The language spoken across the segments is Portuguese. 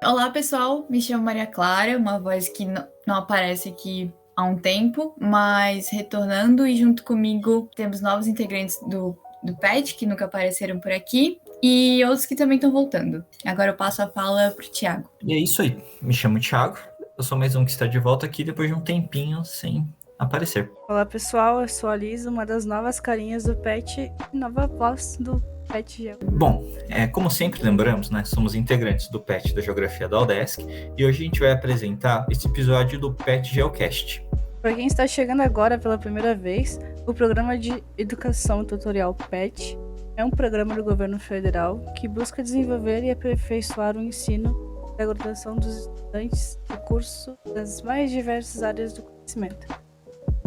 Olá, pessoal. Me chamo Maria Clara, uma voz que não aparece aqui há um tempo, mas retornando e junto comigo temos novos integrantes do PET que nunca apareceram por aqui e outros que também estão voltando. Agora eu passo a fala para o Thiago. E é isso aí. Me chamo Thiago. Eu sou mais um que está de volta aqui depois de um tempinho sem aparecer. Olá, pessoal. Eu sou a Liz, uma das novas carinhas do PET e nova voz do PET Geo. Bom, como sempre lembramos, né? Somos integrantes do PET da Geografia da Udesc e hoje a gente vai apresentar esse episódio do PET Geocast. Para quem está chegando agora pela primeira vez, o Programa de Educação Tutorial PET é um programa do governo federal que busca desenvolver e aperfeiçoar o ensino da graduação dos estudantes do curso das mais diversas áreas do conhecimento,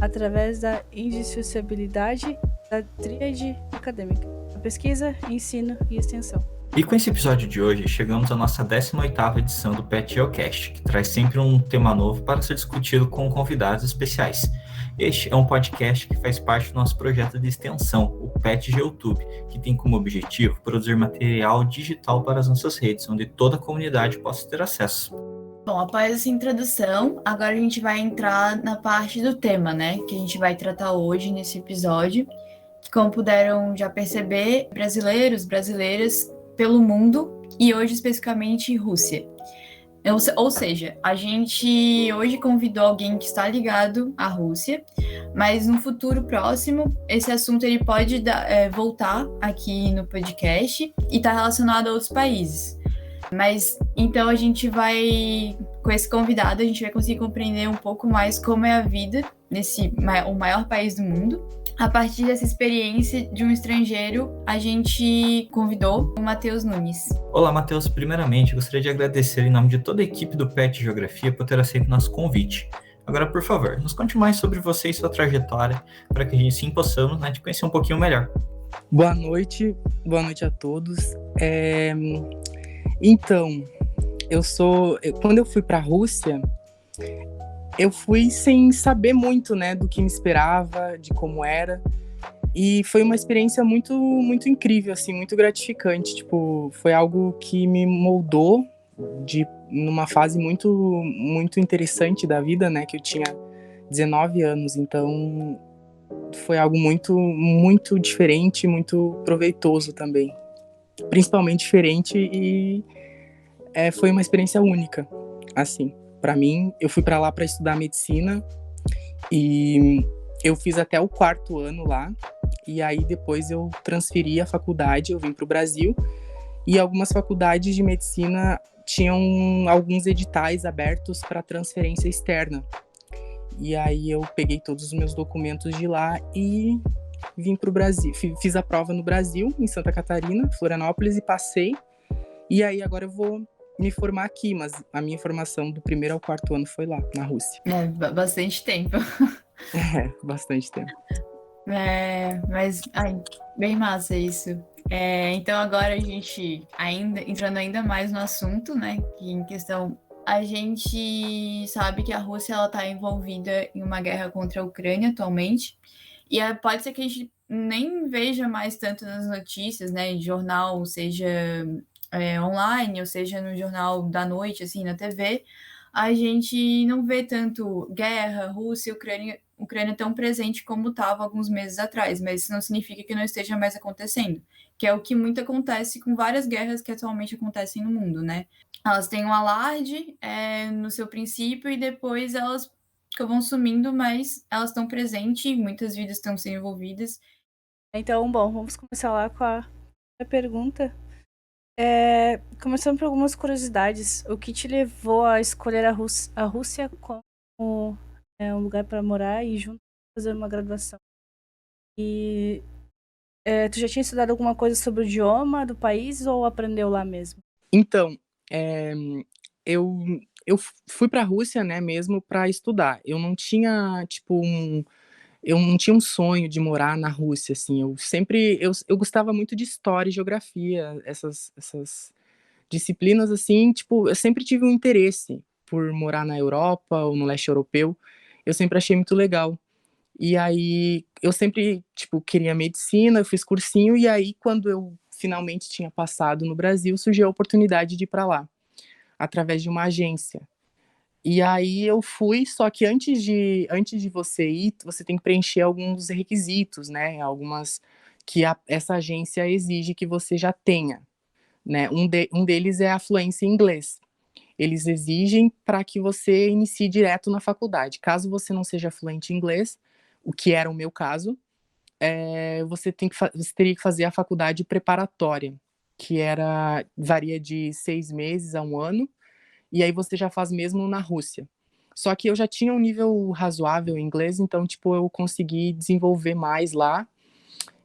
através da indissociabilidade da tríade acadêmica, a pesquisa, ensino e extensão. E com esse episódio de hoje, chegamos à nossa 18ª edição do PET Geocast, que traz sempre um tema novo para ser discutido com convidados especiais. Este é um podcast que faz parte do nosso projeto de extensão, o PET GeoTube, que tem como objetivo produzir material digital para as nossas redes, onde toda a comunidade possa ter acesso. Bom, após essa introdução, agora a gente vai entrar na parte do tema, né? Que a gente vai tratar hoje nesse episódio. Que, como puderam já perceber, brasileiras pelo mundo e hoje especificamente Rússia. Ou seja, a gente hoje convidou alguém que está ligado à Rússia, mas no futuro próximo esse assunto ele pode voltar aqui no podcast e estar relacionado a outros países. Mas então a gente vai, com esse convidado, a gente vai conseguir compreender um pouco mais como é a vida nesse o maior país do mundo. A partir dessa experiência de um estrangeiro, a gente convidou o Matheus Nunes. Olá, Matheus. Primeiramente, gostaria de agradecer em nome de toda a equipe do PET Geografia por ter aceito nosso convite. Agora, por favor, nos conte mais sobre você e sua trajetória, para que a gente sim possamos te conhecer um pouquinho melhor. Boa noite a todos. Então, quando eu fui para a Rússia, eu fui sem saber muito, né, do que me esperava, de como era, e foi uma experiência muito, muito incrível, assim, muito gratificante. Tipo, foi algo que me moldou numa fase muito, muito interessante da vida, né, que eu tinha 19 anos, então foi algo muito, muito diferente, muito proveitoso também. Principalmente diferente e foi uma experiência única, assim. Para mim, eu fui para lá para estudar medicina e eu fiz até o 4º ano lá, e aí depois eu transferi a faculdade, eu vim para o Brasil, e algumas faculdades de medicina tinham alguns editais abertos para transferência externa. E aí eu peguei todos os meus documentos de lá e vim para o Brasil. Fiz a prova no Brasil, em Santa Catarina, Florianópolis, e passei. E aí agora eu vou me formar aqui, mas a minha formação do 1º ao 4º ano foi lá, na Rússia. Bastante tempo. Bastante tempo. Mas, bem massa isso. Então agora a gente, entrando ainda mais no assunto, né, que em questão, a gente sabe que a Rússia está envolvida em uma guerra contra a Ucrânia atualmente, e pode ser que a gente nem veja mais tanto nas notícias, né, em jornal, seja online, ou seja no jornal da noite, assim, na TV, a gente não vê tanto guerra, Rússia e Ucrânia tão presente como estava alguns meses atrás, mas isso não significa que não esteja mais acontecendo, que é o que muito acontece com várias guerras que atualmente acontecem no mundo, né? Elas têm um alarde no seu princípio e depois elas vão sumindo, mas elas estão presentes e muitas vidas estão sendo envolvidas. Então, bom, vamos começar lá com a pergunta. Começando por algumas curiosidades. O que te levou a escolher a Rússia como um lugar para morar e junto fazer uma graduação? E tu já tinha estudado alguma coisa sobre o idioma do país ou aprendeu lá mesmo? Então, eu fui para a Rússia, né, mesmo para estudar. Eu não tinha, eu não tinha um sonho de morar na Rússia, assim. Eu gostava muito de história e geografia, essas disciplinas, assim, eu sempre tive um interesse por morar na Europa ou no leste europeu. Eu sempre achei muito legal. E aí, eu sempre, queria medicina, eu fiz cursinho, e aí, quando eu finalmente tinha passado no Brasil, surgiu a oportunidade de ir para lá. através de uma agência. E aí eu fui, só que antes de você ir, você tem que preencher alguns requisitos, né? Algumas que essa agência exige que você já tenha, né? Um deles é a fluência em inglês. Eles exigem para que você inicie direto na faculdade. Caso você não seja fluente em inglês, o que era o meu caso, você teria que fazer a faculdade preparatória, que varia de 6 meses a 1 ano, e aí você já faz mesmo na Rússia. Só que eu já tinha um nível razoável em inglês, então, tipo, eu consegui desenvolver mais lá.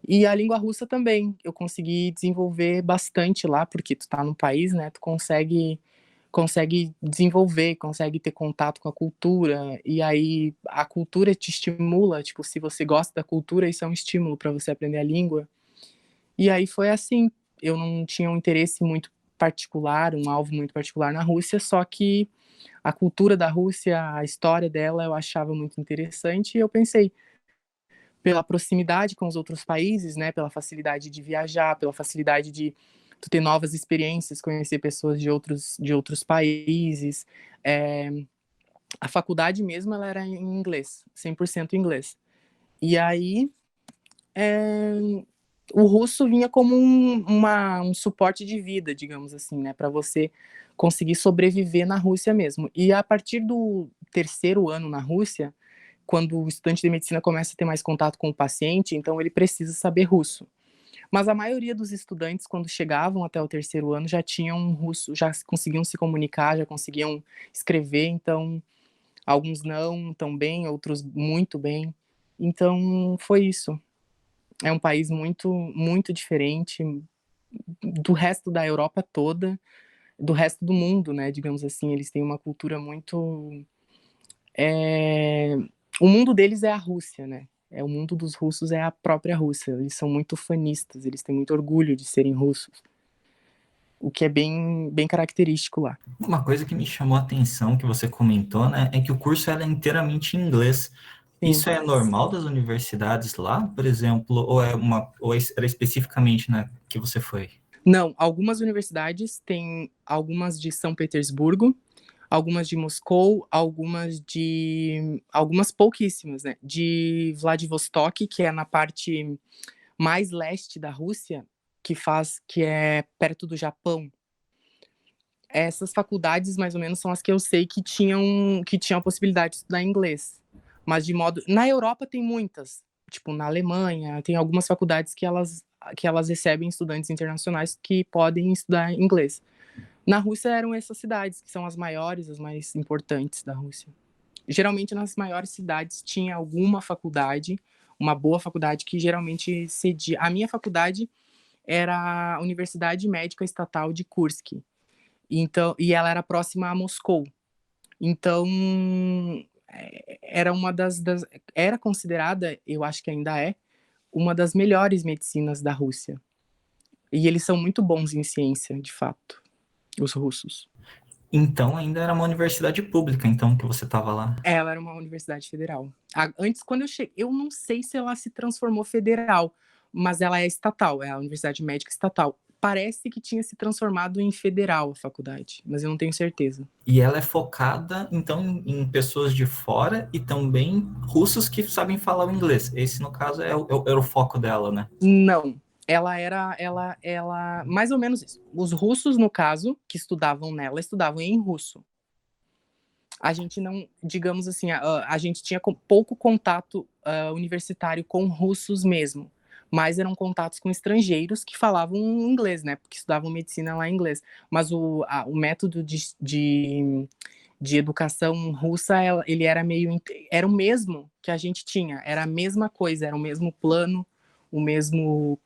E a língua russa também, eu consegui desenvolver bastante lá, porque tu tá num país, né, tu consegue desenvolver, consegue ter contato com a cultura, e aí a cultura te estimula, tipo, se você gosta da cultura, isso é um estímulo para você aprender a língua. E aí foi assim, eu não tinha um interesse muito particular, um alvo muito particular na Rússia, só que a cultura da Rússia, a história dela, eu achava muito interessante, e eu pensei, pela proximidade com os outros países, né, pela facilidade de viajar, pela facilidade de tu ter novas experiências, conhecer pessoas de outros países. É, a faculdade mesmo, ela era em inglês, 100% inglês. E aí, é, o russo vinha como um suporte de vida, digamos assim, né, para você conseguir sobreviver na Rússia mesmo. E a partir do terceiro ano na Rússia, quando o estudante de medicina começa a ter mais contato com o paciente, então ele precisa saber russo. Mas a maioria dos estudantes, quando chegavam até o terceiro ano, já tinham russo, já conseguiam se comunicar, já conseguiam escrever, então alguns não tão bem, outros muito bem. Então foi isso. É um país muito, muito diferente do resto da Europa toda, do resto do mundo, né? Digamos assim, eles têm uma cultura muito. É... O mundo deles é a Rússia, né? O mundo dos russos é a própria Rússia. Eles são muito fanistas, eles têm muito orgulho de serem russos, o que é bem, bem característico lá. Uma coisa que me chamou a atenção, que você comentou, né, é que o curso era inteiramente em inglês. Sim. Isso é normal das universidades lá, por exemplo, ou era especificamente na que você foi? Não, algumas universidades têm, algumas de São Petersburgo, algumas de Moscou, algumas pouquíssimas, né? De Vladivostok, que é na parte mais leste da Rússia, que é perto do Japão. Essas faculdades, mais ou menos, são as que eu sei que tinham a possibilidade de estudar inglês. Mas na Europa tem muitas, tipo na Alemanha, tem algumas faculdades que elas recebem estudantes internacionais que podem estudar inglês. Na Rússia eram essas cidades, que são as maiores, as mais importantes da Rússia. Geralmente nas maiores cidades tinha alguma faculdade, uma boa faculdade que geralmente cedia. A minha faculdade era a Universidade Médica Estatal de Kursk. Então, e ela era próxima a Moscou. Então, era era considerada, eu acho que ainda é, uma das melhores medicinas da Rússia. E eles são muito bons em ciência, de fato, os russos. Então, ainda era uma universidade pública, então, que você estava lá? Ela era uma universidade federal. Antes, quando eu cheguei, eu não sei se ela se transformou federal, mas ela é estatal, é a Universidade Médica Estatal. Parece que tinha se transformado em federal a faculdade, mas eu não tenho certeza. E ela é focada, então, em pessoas de fora e também russos que sabem falar o inglês. Esse, no caso, era o foco dela, né? Não. Ela mais ou menos isso. Os russos, no caso, que estudavam nela, estudavam em russo. A gente não, digamos assim, a gente tinha pouco contato universitário com russos mesmo, mas eram contatos com estrangeiros que falavam inglês, né? Porque estudavam medicina lá em inglês. Mas o método de educação russa, ele era o mesmo que a gente tinha, era a mesma coisa, era o mesmo plano, o mesmo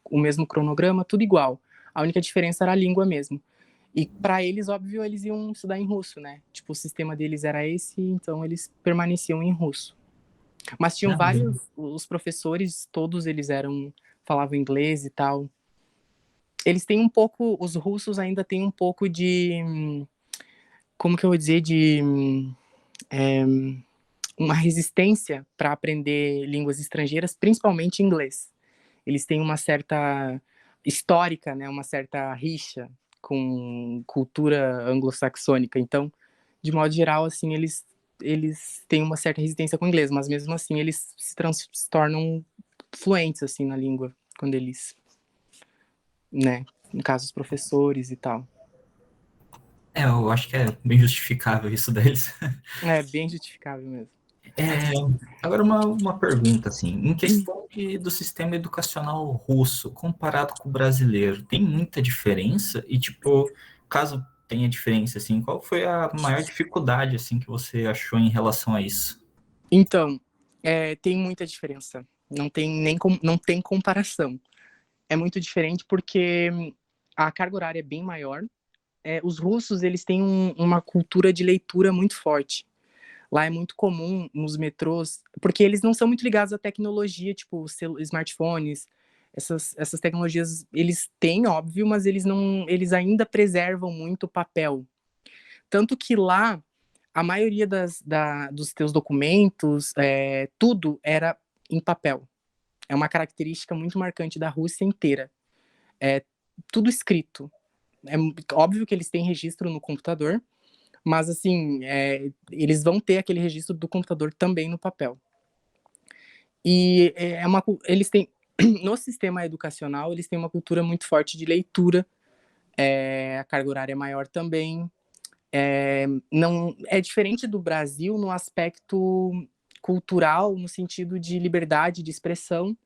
cronograma, tudo igual. A única diferença era a língua mesmo. E para eles, óbvio, eles iam estudar em russo, né? Tipo, o sistema deles era esse, então eles permaneciam em russo. Mas tinham os professores, todos eles falavam inglês e tal. Eles têm um pouco, os russos ainda têm um pouco de, como que eu vou dizer, uma resistência para aprender línguas estrangeiras, principalmente inglês. Eles têm uma certa histórica, né, uma certa rixa com cultura anglo-saxônica. Então, de modo geral, assim, eles têm uma certa resistência com o inglês, mas mesmo assim eles se tornam fluentes, assim, na língua, quando eles, né, no caso, os professores e tal. Eu acho que é bem justificável isso deles. É bem justificável mesmo. Agora uma pergunta, assim, em questão do sistema educacional russo comparado com o brasileiro, tem muita diferença? E, tipo, caso tenha diferença, assim, qual foi a maior dificuldade, assim, que você achou em relação a isso? Então, tem muita diferença. Não tem comparação. É muito diferente porque a carga horária é bem maior. Os russos, eles têm uma cultura de leitura muito forte. Lá é muito comum nos metrôs, porque eles não são muito ligados à tecnologia, tipo smartphones, essas tecnologias eles têm, óbvio, mas eles ainda preservam muito o papel. Tanto que lá, a maioria dos teus documentos, tudo era em papel. É uma característica muito marcante da Rússia inteira. É tudo escrito. É óbvio que eles têm registro no computador, mas assim, eles vão ter aquele registro do computador também no papel. E eles têm, no sistema educacional, eles têm uma cultura muito forte de leitura, a carga horária é maior também. Não é diferente do Brasil no aspecto cultural, no sentido de liberdade de expressão,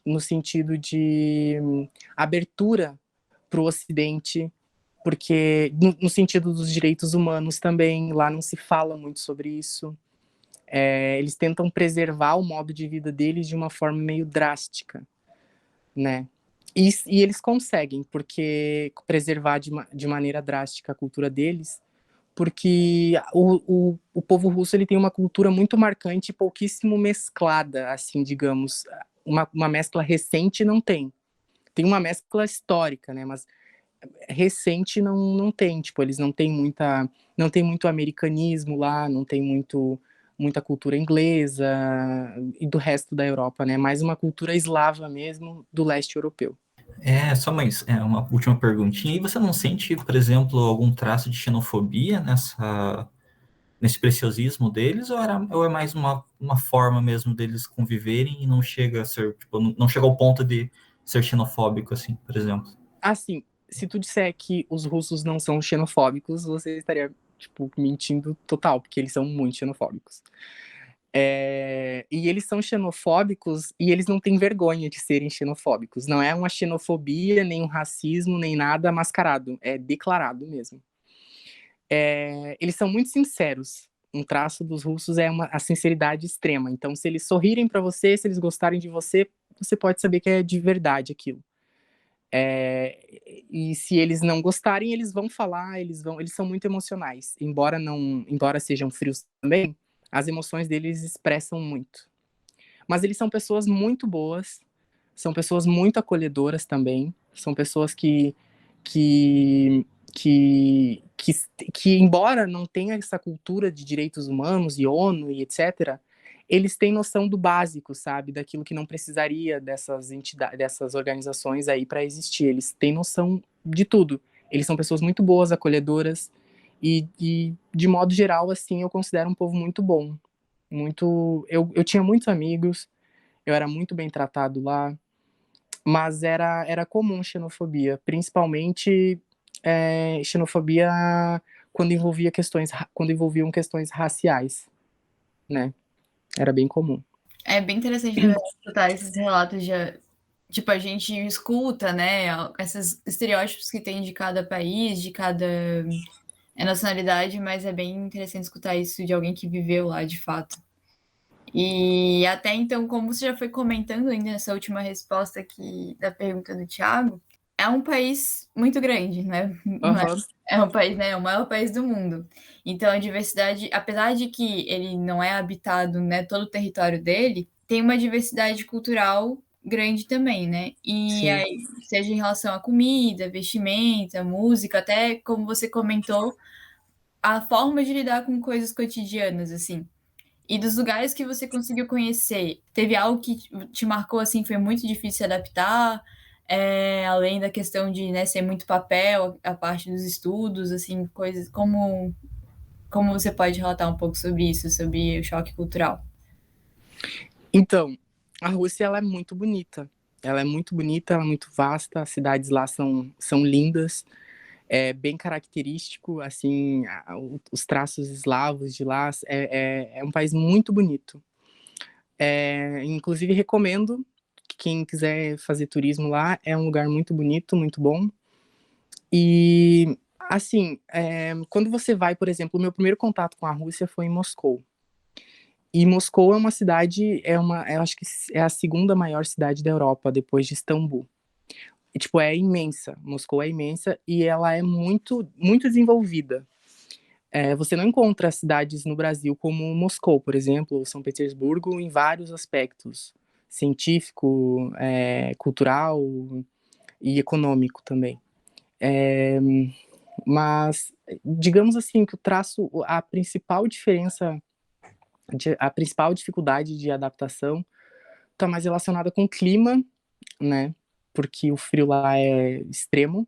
no sentido de abertura para o Ocidente, porque no sentido dos direitos humanos também, lá não se fala muito sobre isso. Eles tentam preservar o modo de vida deles de uma forma meio drástica, né? E eles conseguem, porque preservar de maneira drástica a cultura deles, porque o povo russo ele tem uma cultura muito marcante e pouquíssimo mesclada, assim, digamos. Uma mescla recente não tem. Tem uma mescla histórica, né? Mas recente não tem. Tipo, eles não tem muito americanismo lá, não tem muita cultura inglesa e do resto da Europa, né? Mais uma cultura eslava mesmo do leste europeu. Uma última perguntinha. E você não sente, por exemplo, algum traço de xenofobia nesse preciosismo deles, ou é mais uma forma mesmo deles conviverem e não chega a ser, tipo, não chega ao ponto de ser xenofóbico, assim, por exemplo? Assim, se tu disser que os russos não são xenofóbicos, você estaria, tipo, mentindo total, porque eles são muito xenofóbicos. E eles são xenofóbicos e eles não têm vergonha de serem xenofóbicos. Não é uma xenofobia, nem um racismo, nem nada mascarado. É declarado mesmo. Eles são muito sinceros. Um traço dos russos é a sinceridade extrema. Então, se eles sorrirem para você, se eles gostarem de você, você pode saber que é de verdade aquilo. E se eles não gostarem, eles vão falar, eles são muito emocionais. Embora sejam frios também, as emoções deles expressam muito. Mas eles são pessoas muito boas, são pessoas muito acolhedoras também, são pessoas que embora não tenha essa cultura de direitos humanos e ONU e etc., eles têm noção do básico, sabe? Daquilo que não precisaria dessas entidades, dessas organizações aí para existir. Eles têm noção de tudo. Eles são pessoas muito boas, acolhedoras e de modo geral, assim, eu considero um povo muito bom. Eu tinha muitos amigos, eu era muito bem tratado lá, mas era comum xenofobia, principalmente xenofobia quando envolviam questões raciais, né? Era bem comum. É bem interessante, na verdade, escutar esses relatos de. Tipo, a gente escuta, né, esses estereótipos que tem de cada país, de cada nacionalidade, mas é bem interessante escutar isso de alguém que viveu lá, de fato. E até então, como você já foi comentando ainda nessa última resposta aqui da pergunta do Thiago, é um país muito grande, né? É um país, né? É o maior país do mundo. Então, a diversidade, apesar de que ele não é habitado, né, todo o território dele, tem uma diversidade cultural grande também, né? E Sim. aí, seja em relação à comida, vestimenta, música, até como você comentou, a forma de lidar com coisas cotidianas, assim. E dos lugares que você conseguiu conhecer, teve algo que te marcou assim, foi muito difícil se adaptar? além da questão de, né, ser muito papel, a parte dos estudos, assim, coisas como você pode relatar um pouco sobre isso, sobre o choque cultural? Então, a Rússia, ela é muito bonita. Ela é muito bonita, ela é muito vasta, as cidades lá são lindas, é bem característico, assim, os traços eslavos de lá, é um país muito bonito. Inclusive, recomendo que quem quiser fazer turismo lá, é um lugar muito bonito, muito bom. E, assim, quando você vai, por exemplo, o meu primeiro contato com a Rússia foi em Moscou. E Moscou é uma cidade, eu acho que é a segunda maior cidade da Europa, depois de Istambul. E, tipo, é imensa. Moscou é imensa e ela é muito, muito desenvolvida. Você não encontra cidades no Brasil como Moscou, por exemplo, ou São Petersburgo, em vários aspectos. Científico, cultural e econômico também. Mas, digamos assim, que a principal diferença, a principal dificuldade de adaptação está mais relacionada com o clima, né? Porque o frio lá é extremo.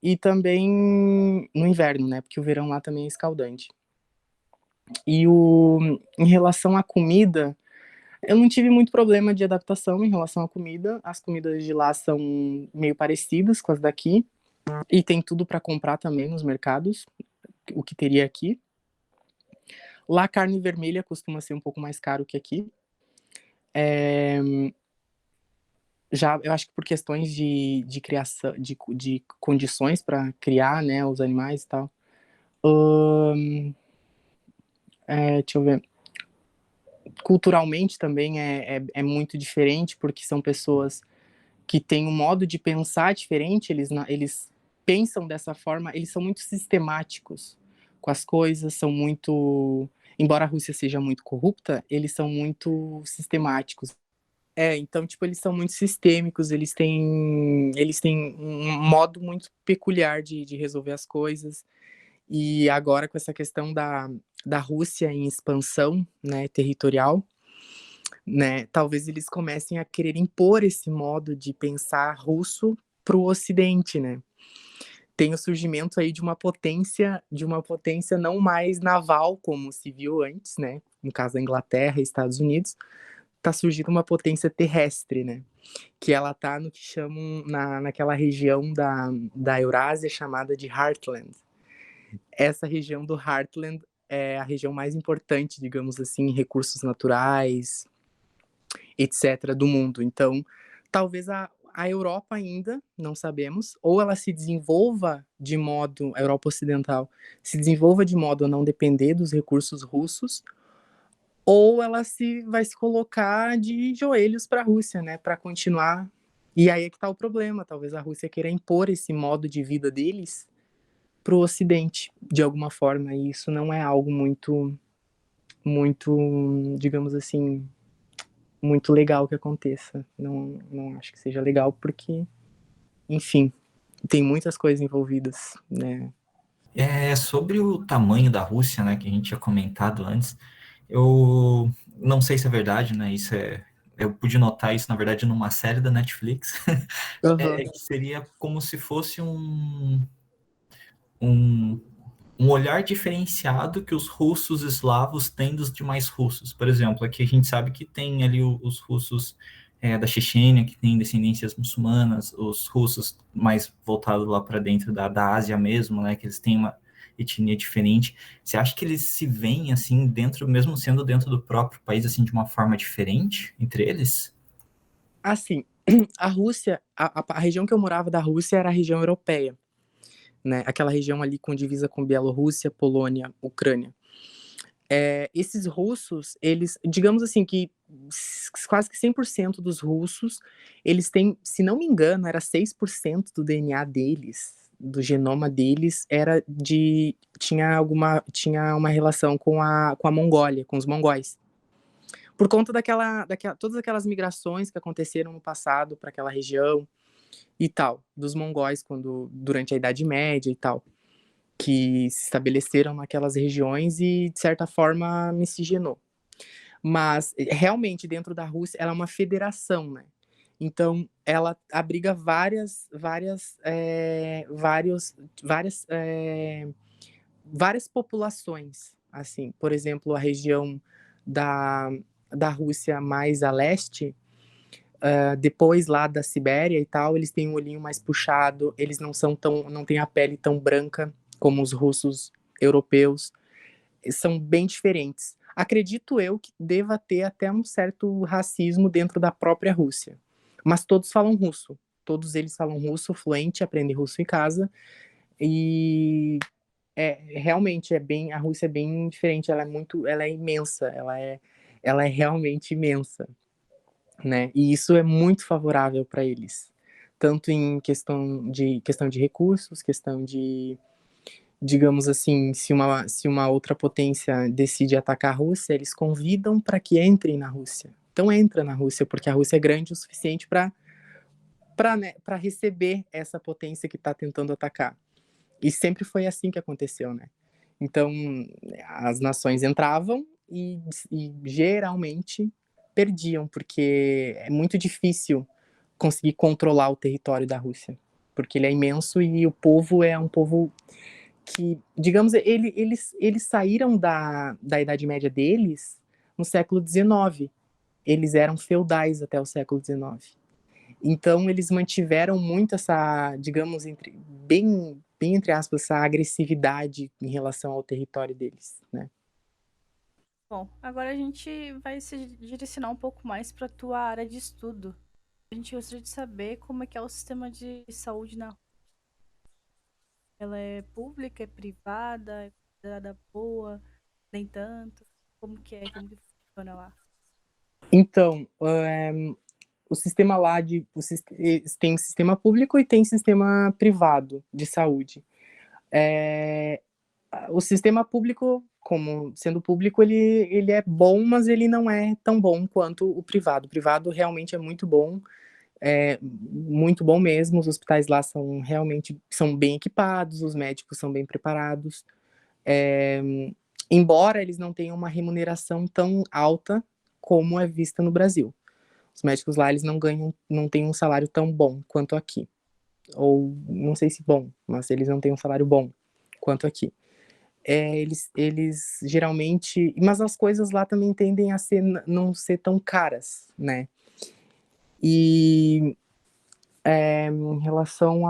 E também no inverno, né? Porque o verão lá também é escaldante. Em relação à comida, eu não tive muito problema de adaptação em relação à comida. As comidas de lá são meio parecidas com as daqui. E tem tudo para comprar também nos mercados, o que teria aqui. Lá a carne vermelha costuma ser um pouco mais caro que aqui. Já eu acho que por questões de criação, de condições para criar, né, os animais e tal. Deixa eu ver. Culturalmente também é muito diferente, porque são pessoas que têm um modo de pensar diferente, eles pensam dessa forma, eles são muito sistemáticos com as coisas, são muito... Embora a Rússia seja muito corrupta, eles são muito sistemáticos. Então, tipo, eles são muito sistêmicos, eles têm um modo muito peculiar de resolver as coisas. E agora, com essa questão da Rússia em expansão, né, territorial, né, talvez eles comecem a querer impor esse modo de pensar russo para o Ocidente, né? Tem o surgimento aí de uma potência não mais naval, como se viu antes, né? No caso da Inglaterra e Estados Unidos, tá surgindo uma potência terrestre, né? Que ela tá no que chamam, naquela região da Eurásia chamada de Heartland. Essa região do Heartland é a região mais importante, digamos assim, em recursos naturais, etc., do mundo. Então, talvez a Europa ainda, não sabemos, ou ela se desenvolva de modo, a Europa Ocidental, se desenvolva de modo a não depender dos recursos russos, ou ela vai se colocar de joelhos para a Rússia, né, para continuar. E aí é que está o problema, talvez a Rússia queira impor esse modo de vida deles para o Ocidente, de alguma forma, e isso não é algo muito, muito, digamos assim, muito legal que aconteça. Não acho que seja legal porque, enfim, tem muitas coisas envolvidas, né? Sobre o tamanho da Rússia, né, que a gente tinha comentado antes, eu não sei se é verdade, né, eu pude notar isso, na verdade, numa série da Netflix, que seria como se fosse um, um olhar diferenciado que os russos eslavos têm dos demais russos. Por exemplo, aqui a gente sabe que tem ali os russos da Chechênia, que têm descendências muçulmanas, os russos mais voltados lá para dentro da Ásia mesmo, né, que eles têm uma etnia diferente. Você acha que eles se veem assim dentro, mesmo sendo dentro do próprio país, assim, de uma forma diferente entre eles? Assim, a Rússia, a região que eu morava da Rússia era a região europeia, né? Aquela região ali com divisa com Bielorrússia, Polônia, Ucrânia. Esses russos, eles, digamos assim, que quase que 100% dos russos, eles têm, se não me engano, era 6% do DNA deles, do genoma deles, tinha uma relação com a Mongólia, com os mongóis. Por conta todas aquelas migrações que aconteceram no passado para aquela região e tal, dos mongóis durante a Idade Média e tal, que se estabeleceram naquelas regiões e, de certa forma, miscigenou. Mas, realmente, dentro da Rússia, ela é uma federação, né? Então, ela abriga várias populações, assim. Por exemplo, a região da, da Rússia mais a leste, depois lá da Sibéria e tal, eles têm um olhinho mais puxado, eles não têm a pele tão branca como os russos europeus, são bem diferentes. Acredito eu que deva ter até um certo racismo dentro da própria Rússia, mas todos falam russo, todos eles falam russo fluente, aprendem russo em casa, e realmente a Rússia é bem diferente, ela é imensa, ela é realmente imensa, né? E isso é muito favorável para eles, tanto em questão de recursos, questão de, digamos assim, se uma outra potência decide atacar a Rússia, eles convidam para que entrem na Rússia. Então entra na Rússia, porque a Rússia é grande o suficiente para receber essa potência que está tentando atacar. E sempre foi assim que aconteceu, né? Então, as nações entravam e geralmente perdiam, porque é muito difícil conseguir controlar o território da Rússia, porque ele é imenso e o povo é um povo que, digamos, eles saíram da Idade Média deles no século XIX. Eles eram feudais até o século XIX. Então, eles mantiveram muito essa, digamos, bem entre aspas, essa agressividade em relação ao território deles, né? Bom, agora a gente vai se direcionar um pouco mais para a tua área de estudo. A gente gostaria de saber como é que é o sistema de saúde na Rússia. Ela é pública, é privada, é considerada boa, nem tanto? Como que funciona lá? Então, o sistema lá tem sistema público e tem sistema privado de saúde. O sistema público, como sendo público, ele é bom, mas ele não é tão bom quanto o privado. O privado realmente é muito bom mesmo. Os hospitais lá são bem equipados, os médicos são bem preparados. Embora eles não tenham uma remuneração tão alta como é vista no Brasil. Os médicos lá, eles não têm um salário tão bom quanto aqui. Ou, não sei se bom, mas eles não têm um salário bom quanto aqui. Eles geralmente... Mas as coisas lá também tendem a não ser tão caras, né? E em relação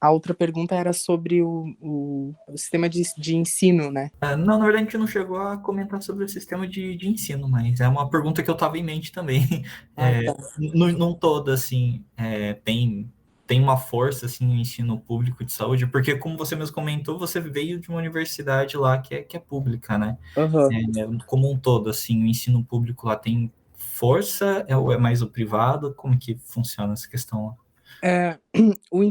a outra pergunta era sobre o sistema de ensino, né? Não, na verdade a gente não chegou a comentar sobre o sistema de ensino, mas é uma pergunta que eu estava em mente também. Tá. Não todo, assim, tem uma força, assim, no ensino público de saúde, porque como você mesmo comentou, você veio de uma universidade lá que é pública, né? Uhum. Como um todo, assim, o ensino público lá tem força, ou é mais o privado? Como que funciona essa questão lá? O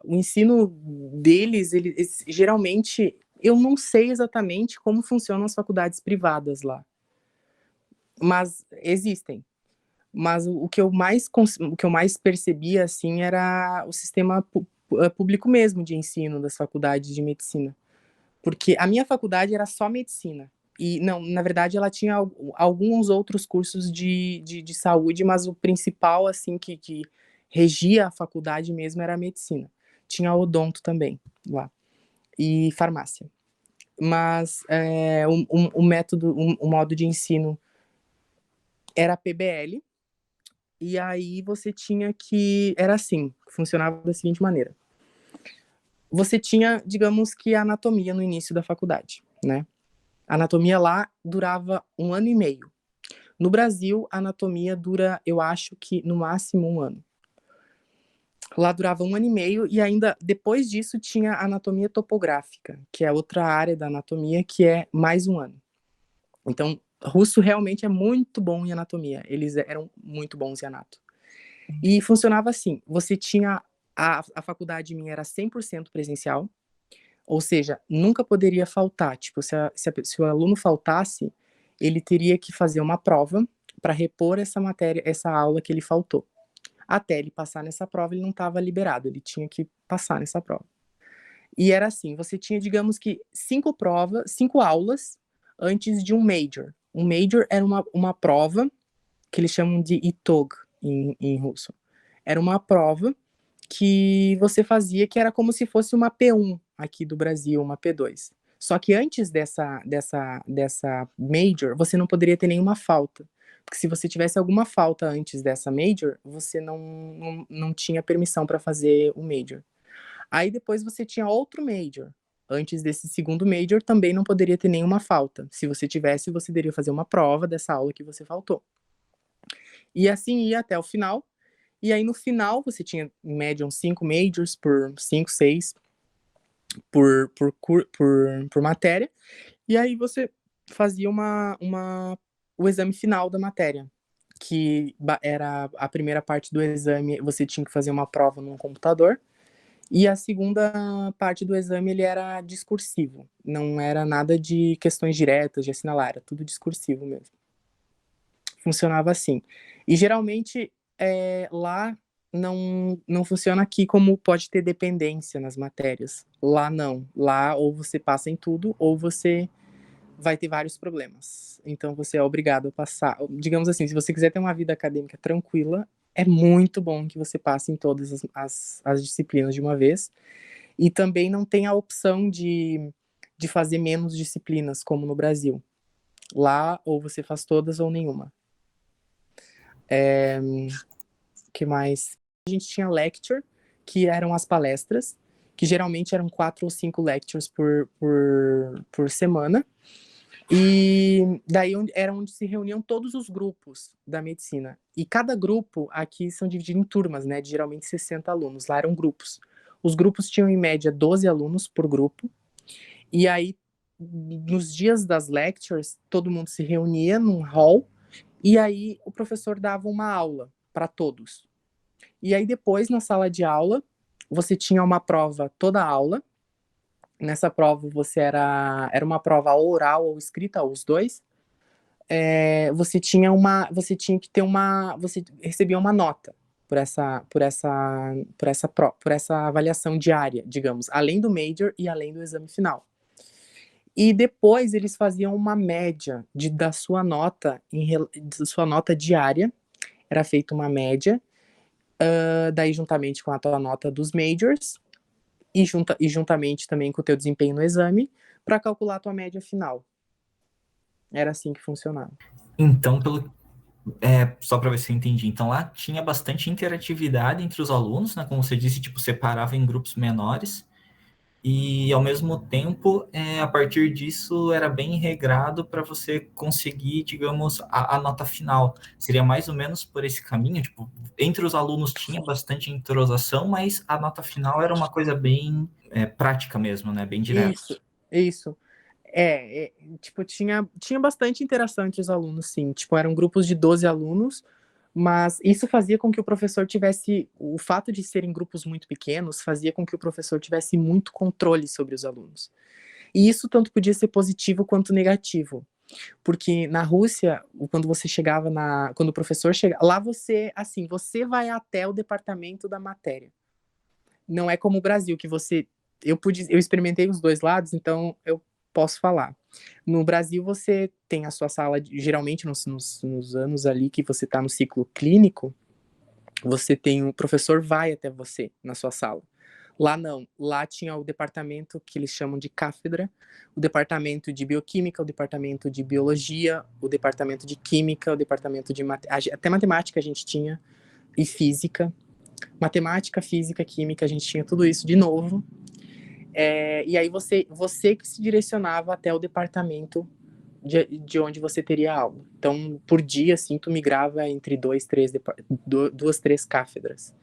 ensino deles, eles geralmente, eu não sei exatamente como funcionam as faculdades privadas lá, mas existem. Mas o que eu mais percebia, assim, era o sistema público mesmo de ensino das faculdades de medicina. Porque a minha faculdade era só medicina. E, não, na verdade, ela tinha alguns outros cursos de saúde, mas o principal, assim, que regia a faculdade mesmo era a medicina. Tinha odonto também lá. E farmácia. Mas o modo de ensino era PBL. E aí você tinha que... Era assim, funcionava da seguinte maneira. Você tinha, digamos que, a anatomia no início da faculdade, né? A anatomia lá durava 1 ano e meio. No Brasil, a anatomia dura, eu acho que, no máximo 1 ano. Lá durava 1 ano e meio, e ainda depois disso tinha a anatomia topográfica, que é outra área da anatomia, que é mais 1 ano. Então, russo realmente é muito bom em anatomia. Eles eram muito bons em anato. E funcionava assim, você tinha... A faculdade minha era 100% presencial, ou seja, nunca poderia faltar. Tipo, se o aluno faltasse, ele teria que fazer uma prova para repor essa matéria, essa aula que ele faltou. Até ele passar nessa prova, ele não estava liberado, ele tinha que passar nessa prova. E era assim, você tinha, digamos que, 5 aulas antes de um major. Um major era uma prova que eles chamam de ITOG. em russo. Era uma prova que você fazia que era como se fosse uma P1 aqui do Brasil, uma P2. Só que antes dessa major, você não poderia ter nenhuma falta. Porque se você tivesse alguma falta antes dessa major, você não tinha permissão para fazer o major. Aí depois você tinha outro major. Antes desse segundo major, também não poderia ter nenhuma falta. Se você tivesse, você deveria fazer uma prova dessa aula que você faltou. E assim ia até o final. E aí no final, você tinha, em média, uns 5 majors por 5, 6 por matéria. E aí você fazia o exame final da matéria, que era a primeira parte do exame, você tinha que fazer uma prova num computador, e a segunda parte do exame ele era discursivo, não era nada de questões diretas de assinalar, era tudo discursivo mesmo. Funcionava assim. E geralmente lá não funciona aqui como pode ter dependência nas matérias. Lá não. Lá ou você passa em tudo ou você vai ter vários problemas. Então você é obrigado a passar. Digamos assim, se você quiser ter uma vida acadêmica tranquila, é muito bom que você passe em todas as disciplinas de uma vez. E também não tem a opção de fazer menos disciplinas, como no Brasil. Lá, ou você faz todas ou nenhuma. Que mais? A gente tinha lecture, que eram as palestras, que geralmente eram 4 ou 5 lectures por semana. E daí era onde se reuniam todos os grupos da medicina. E cada grupo aqui são divididos em turmas, né? De geralmente 60 alunos. Lá eram grupos. Os grupos tinham em média 12 alunos por grupo. E aí, nos dias das lectures, todo mundo se reunia num hall. E aí o professor dava uma aula para todos. E aí depois, na sala de aula, você tinha uma prova toda a aula. Nessa prova era uma prova oral ou escrita, os dois. Você recebia uma nota por essa avaliação diária, digamos, além do major e além do exame final. E depois eles faziam uma média da sua nota diária. Era feita uma média, daí juntamente com a tua nota dos majors, e juntamente também com o teu desempenho no exame, para calcular a tua média final. Era assim que funcionava. Então, só para ver se eu entendi, então lá tinha bastante interatividade entre os alunos, né? Como você disse, tipo, separava em grupos menores, e ao mesmo tempo, a partir disso, era bem regrado para você conseguir, digamos, a nota final. Seria mais ou menos por esse caminho, tipo, entre os alunos tinha bastante entrosação, mas a nota final era uma coisa bem prática mesmo, né? Bem direta. Isso. Tipo, tinha bastante interação entre os alunos, sim. Tipo, eram grupos de 12 alunos, mas isso fazia com que o professor o fato de serem grupos muito pequenos, fazia com que o professor tivesse muito controle sobre os alunos. E isso tanto podia ser positivo quanto negativo. Porque na Rússia, quando o professor chega, lá você vai até o departamento da matéria. Não é como o Brasil, que eu experimentei os dois lados, então eu posso falar. No Brasil, você tem a sua sala, geralmente nos anos ali que você está no ciclo clínico, o professor vai até você na sua sala. Lá não, lá tinha o departamento que eles chamam de cátedra, o departamento de bioquímica, o departamento de biologia, o departamento de química, o departamento de até matemática a gente tinha, e física. Matemática, física, química, a gente tinha tudo isso de novo. E aí você que se direcionava até o departamento de onde você teria aula. Então, por dia, assim, tu migrava entre duas, três cátedras.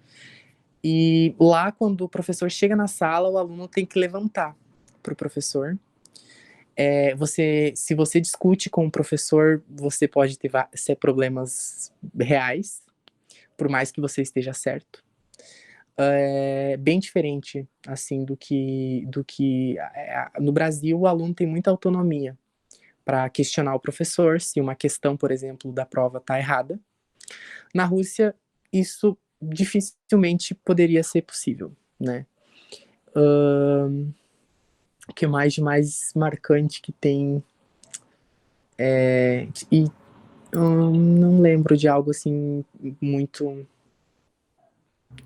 E lá, quando o professor chega na sala, o aluno tem que levantar para o professor. Se você discute com o professor, você pode ter problemas reais, por mais que você esteja certo. Bem diferente, assim, do que no Brasil, o aluno tem muita autonomia para questionar o professor se uma questão, por exemplo, da prova está errada. Na Rússia, isso dificilmente poderia ser possível, né? O que mais de mais marcante que tem? Eu não lembro de algo assim muito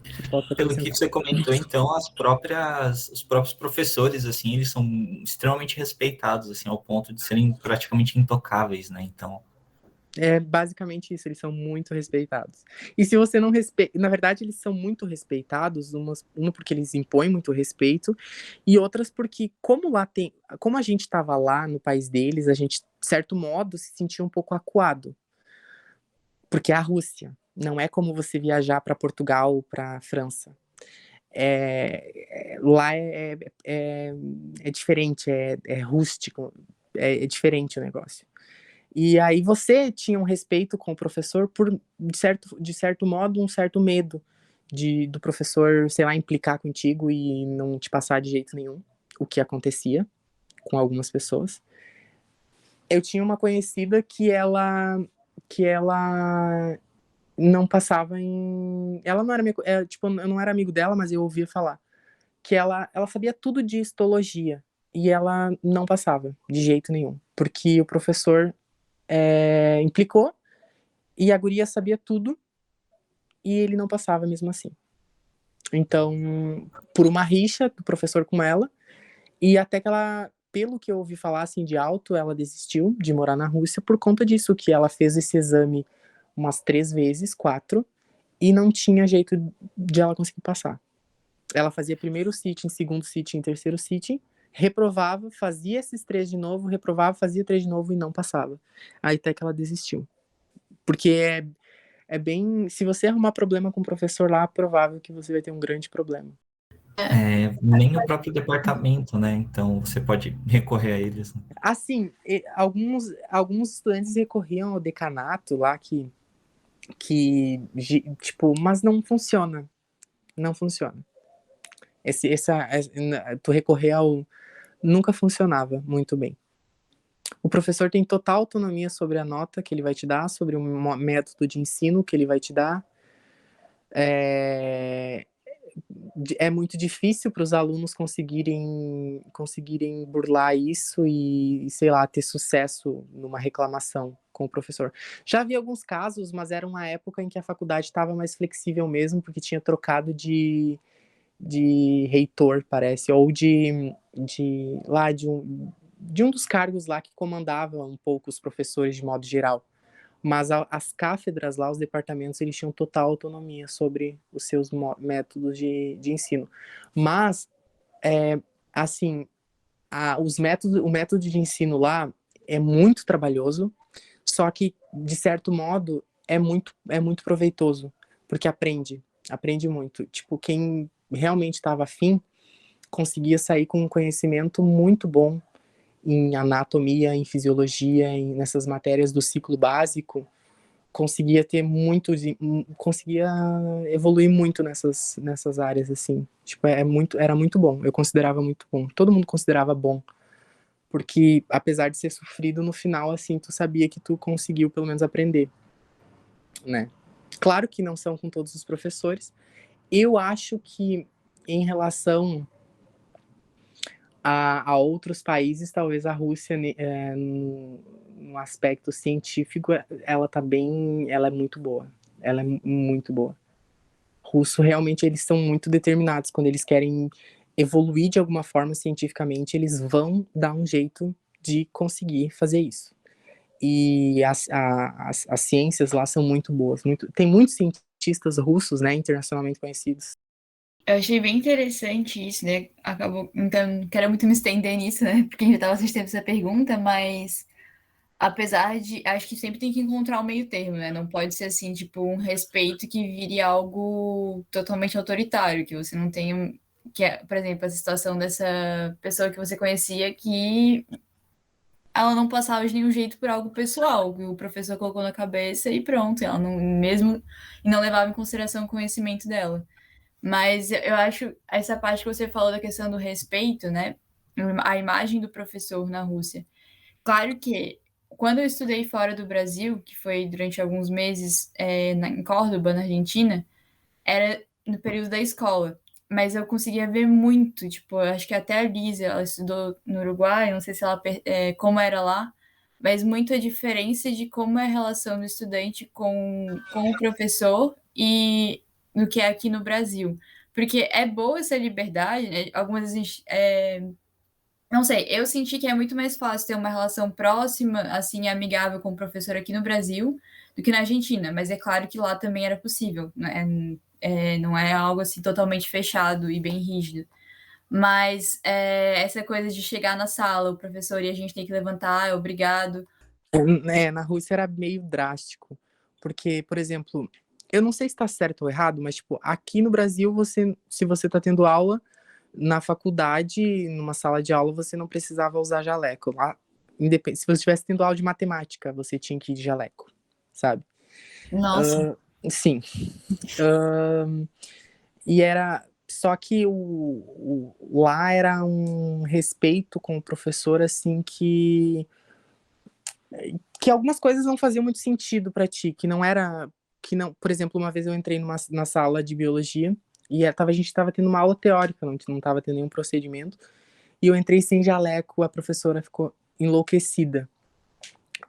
que possa Pelo que acrescentar. você comentou, então, os próprios professores, assim, eles são extremamente respeitados, assim, ao ponto de serem praticamente intocáveis, né? Então, É basicamente isso, eles são muito respeitados. E se você não respeita, na verdade, eles são muito respeitados, uma porque eles impõem muito respeito, e outras porque, como lá tem, como a gente estava lá no país deles, a gente, de certo modo, se sentia um pouco acuado, porque é a Rússia. Não é como você viajar para Portugal ou para França. Lá é diferente, é rústico, é diferente o negócio. E aí você tinha um respeito com o professor por, de certo modo, um certo medo do professor, sei lá, implicar contigo e não te passar de jeito nenhum, o que acontecia com algumas pessoas. Eu tinha uma conhecida que ela não passava em, ela não era tipo, eu não era amigo dela, mas eu ouvia falar que ela sabia tudo de histologia e ela não passava de jeito nenhum, porque o professor implicou e a guria sabia tudo e ele não passava mesmo assim. Então, por uma rixa do professor com ela, e até que ela, pelo que eu ouvi falar assim de alto, ela desistiu de morar na Rússia por conta disso, que ela fez esse exame umas 3 vezes, 4, e não tinha jeito de ela conseguir passar. Ela fazia primeiro sitting, segundo sitting, terceiro sitting, reprovava, fazia esses 3 de novo, reprovava, fazia 3 de novo e não passava. Aí até que ela desistiu. Porque é bem. Se você arrumar problema com o professor lá, é provável que você vai ter um grande problema. nem o próprio departamento, né? Então, você pode recorrer a eles, né? Assim, alguns estudantes recorriam ao decanato lá tipo, mas não funciona. Não funciona. Tu recorrer ao. Nunca funcionava muito bem. O professor tem total autonomia sobre a nota que ele vai te dar, sobre o método de ensino que ele vai te dar. É muito difícil para os alunos conseguirem burlar isso e, sei lá, ter sucesso numa reclamação com o professor. Já vi alguns casos, mas era uma época em que a faculdade estava mais flexível mesmo, porque tinha trocado de reitor, parece, ou de um dos cargos lá que comandava um pouco os professores de modo geral. Mas as cátedras lá, os departamentos, eles tinham total autonomia sobre os seus métodos de ensino. Mas, assim, o método de ensino lá é muito trabalhoso, só que, de certo modo, é muito proveitoso, porque aprende muito. Tipo, quem realmente estava afim, conseguia sair com um conhecimento muito bom em anatomia, em fisiologia, nessas matérias do ciclo básico, conseguia evoluir muito nessas áreas, assim. Tipo, era muito bom, eu considerava muito bom. Todo mundo considerava bom, porque apesar de ser sofrido, no final, assim, tu sabia que tu conseguiu pelo menos aprender, né? Claro que não são com todos os professores. Eu acho que em relação a outros países, talvez a Rússia, no aspecto científico, ela é muito boa. Ela é muito boa. Russo, realmente, eles são muito determinados. Quando eles querem evoluir de alguma forma cientificamente, eles vão dar um jeito de conseguir fazer isso. E as ciências lá são muito boas. Tem muitos cientistas russos, né, internacionalmente conhecidos. Eu achei bem interessante isso, né? Acabou. Então, não quero muito me estender nisso, né? Porque a gente estava assistindo essa pergunta, mas apesar de. Acho que sempre tem que encontrar o meio termo, né? Não pode ser assim, tipo, um respeito que vire algo totalmente autoritário, que você não tenha. Que é, por exemplo, essa situação dessa pessoa que você conhecia que ela não passava de nenhum jeito por algo pessoal, que o professor colocou na cabeça e pronto, ela não mesmo e não levava em consideração o conhecimento dela. Mas eu acho essa parte que você falou da questão do respeito, né? A imagem do professor na Rússia. Claro que quando eu estudei fora do Brasil, que foi durante alguns meses em Córdoba, na Argentina, era no período da escola. Mas eu conseguia ver muito, tipo, eu acho que até a Lisa, ela estudou no Uruguai, não sei se ela como era lá, mas muito a diferença de como é a relação do estudante com o professor e no que é aqui no Brasil. Porque é boa essa liberdade, né? Algumas vezes não sei, eu senti que é muito mais fácil ter uma relação próxima, assim, amigável com o professor aqui no Brasil do que na Argentina, mas é claro que lá também era possível, né? Não é algo assim totalmente fechado e bem rígido. Mas essa coisa de chegar na sala, o professor e a gente tem que levantar, obrigado. Na Rússia era meio drástico, porque, por exemplo, eu não sei se está certo ou errado, mas, tipo, aqui no Brasil, se você está tendo aula na faculdade, numa sala de aula, você não precisava usar jaleco. Lá, se você estivesse tendo aula de matemática, você tinha que ir de jaleco, sabe? Nossa, Sim. E era. Só que lá era um respeito com o professor, assim, que algumas coisas não faziam muito sentido para ti, que não era. Que não, por exemplo, uma vez eu entrei na sala de biologia e a gente estava tendo uma aula teórica, não estava tendo nenhum procedimento, e eu entrei sem jaleco, a professora ficou enlouquecida.